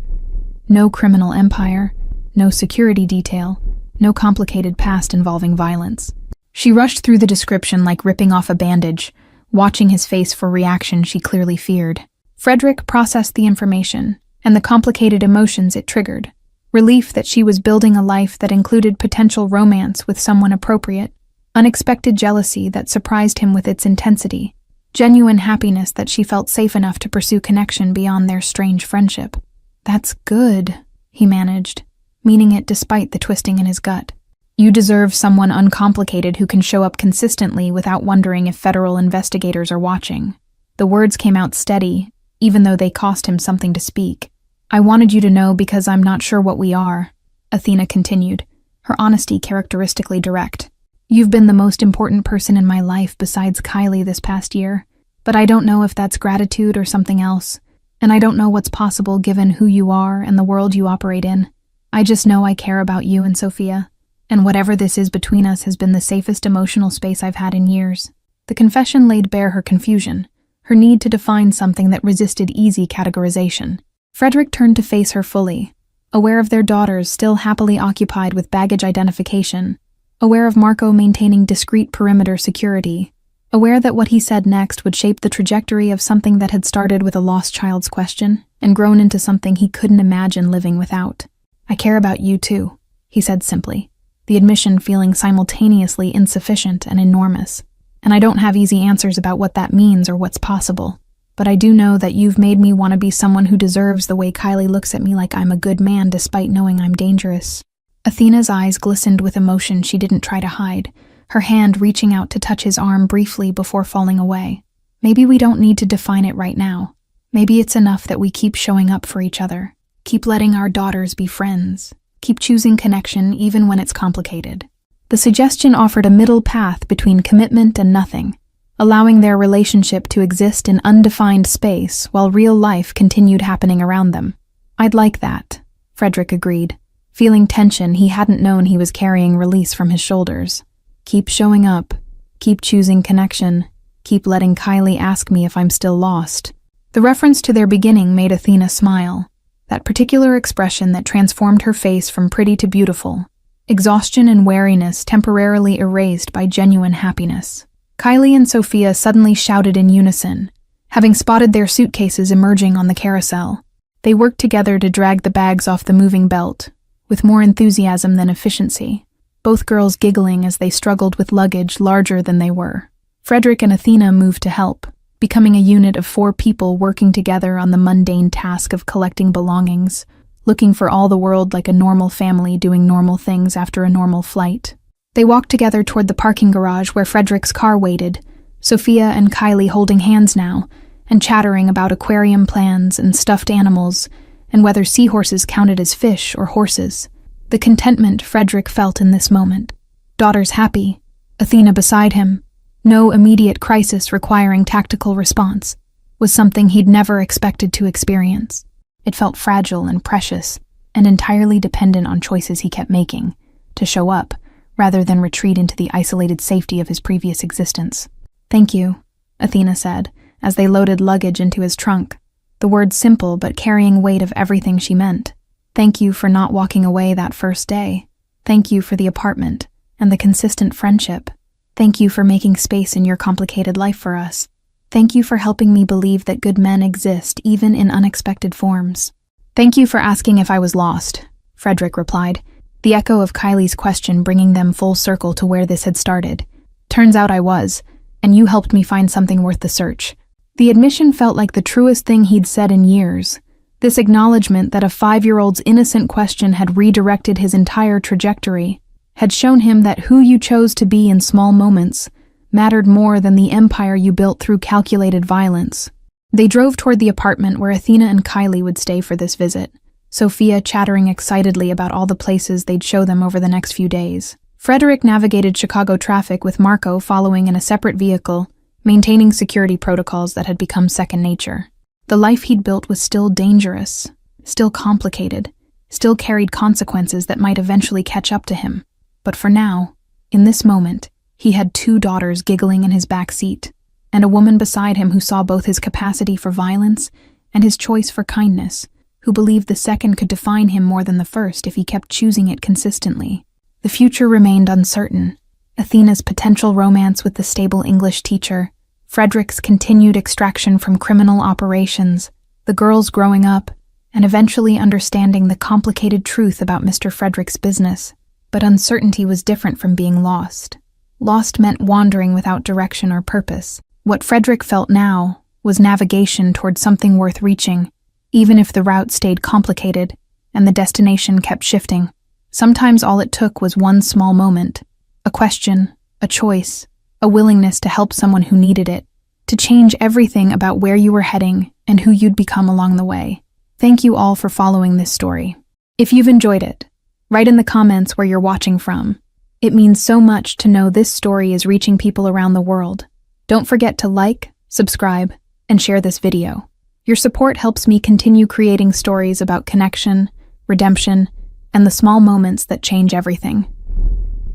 No criminal empire, no security detail, no complicated past involving violence." She rushed through the description like ripping off a bandage, watching his face for reaction she clearly feared. Frederick processed the information and the complicated emotions it triggered. Relief that she was building a life that included potential romance with someone appropriate, unexpected jealousy that surprised him with its intensity, genuine happiness that she felt safe enough to pursue connection beyond their strange friendship. "That's good," he managed, meaning it despite the twisting in his gut. "You deserve someone uncomplicated who can show up consistently without wondering if federal investigators are watching." The words came out steady, even though they cost him something to speak. "I wanted you to know because I'm not sure what we are," Athena continued, her honesty characteristically direct. "You've been the most important person in my life besides Kylie this past year, but I don't know if that's gratitude or something else, and I don't know what's possible given who you are and the world you operate in. I just know I care about you and Sophia, and whatever this is between us has been the safest emotional space I've had in years." The confession laid bare her confusion, her need to define something that resisted easy categorization. Frederick turned to face her fully, aware of their daughters still happily occupied with baggage identification, aware of Marco maintaining discreet perimeter security, aware that what he said next would shape the trajectory of something that had started with a lost child's question and grown into something he couldn't imagine living without. "I care about you too," he said simply, the admission feeling simultaneously insufficient and enormous. "And I don't have easy answers about what that means or what's possible. But I do know that you've made me want to be someone who deserves the way Kylie looks at me, like I'm a good man despite knowing I'm dangerous." Athena's eyes glistened with emotion she didn't try to hide, her hand reaching out to touch his arm briefly before falling away. "Maybe we don't need to define it right now. Maybe it's enough that we keep showing up for each other, keep letting our daughters be friends, keep choosing connection even when it's complicated." The suggestion offered a middle path between commitment and nothing, allowing their relationship to exist in undefined space while real life continued happening around them. "I'd like that," Frederick agreed, feeling tension he hadn't known he was carrying release from his shoulders. "Keep showing up, keep choosing connection, keep letting Kylie ask me if I'm still lost." The reference to their beginning made Athena smile, that particular expression that transformed her face from pretty to beautiful, exhaustion and weariness temporarily erased by genuine happiness. Kylie and Sophia suddenly shouted in unison, having spotted their suitcases emerging on the carousel. They worked together to drag the bags off the moving belt, with more enthusiasm than efficiency, both girls giggling as they struggled with luggage larger than they were. Frederick and Athena moved to help, becoming a unit of 4 people working together on the mundane task of collecting belongings, looking for all the world like a normal family doing normal things after a normal flight. They walked together toward the parking garage where Frederick's car waited, Sophia and Kylie holding hands now, and chattering about aquarium plans and stuffed animals, and whether seahorses counted as fish or horses. The contentment Frederick felt in this moment. Daughters happy, Athena beside him, no immediate crisis requiring tactical response, was something he'd never expected to experience. It felt fragile and precious, and entirely dependent on choices he kept making, to show up, rather than retreat into the isolated safety of his previous existence. "Thank you," Athena said, as they loaded luggage into his trunk, the words simple but carrying weight of everything she meant. "Thank you for not walking away that first day. Thank you for the apartment and the consistent friendship. Thank you for making space in your complicated life for us. Thank you for helping me believe that good men exist even in unexpected forms." "Thank you for asking if I was lost," Frederick replied, the echo of Kylie's question bringing them full circle to where this had started. "Turns out I was, and you helped me find something worth the search." The admission felt like the truest thing he'd said in years. This acknowledgement that a 5-year-old's innocent question had redirected his entire trajectory, had shown him that who you chose to be in small moments mattered more than the empire you built through calculated violence. They drove toward the apartment where Athena and Kylie would stay for this visit, Sophia chattering excitedly about all the places they'd show them over the next few days. Frederick navigated Chicago traffic with Marco following in a separate vehicle, maintaining security protocols that had become second nature. The life he'd built was still dangerous, still complicated, still carried consequences that might eventually catch up to him. But for now, in this moment, he had 2 daughters giggling in his back seat, and a woman beside him who saw both his capacity for violence and his choice for kindness, who believed the second could define him more than the first if he kept choosing it consistently. The future remained uncertain. Athena's potential romance with the stable English teacher, Frederick's continued extraction from criminal operations, the girls growing up, and eventually understanding the complicated truth about Mr. Frederick's business. But uncertainty was different from being lost. Lost meant wandering without direction or purpose. What Frederick felt now was navigation toward something worth reaching, even if the route stayed complicated and the destination kept shifting. Sometimes all it took was one small moment, a question, a choice, a willingness to help someone who needed it, to change everything about where you were heading and who you'd become along the way. Thank you all for following this story. If you've enjoyed it, write in the comments where you're watching from. It means so much to know this story is reaching people around the world. Don't forget to like, subscribe, and share this video. Your support helps me continue creating stories about connection, redemption, and the small moments that change everything.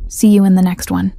See you in the next one.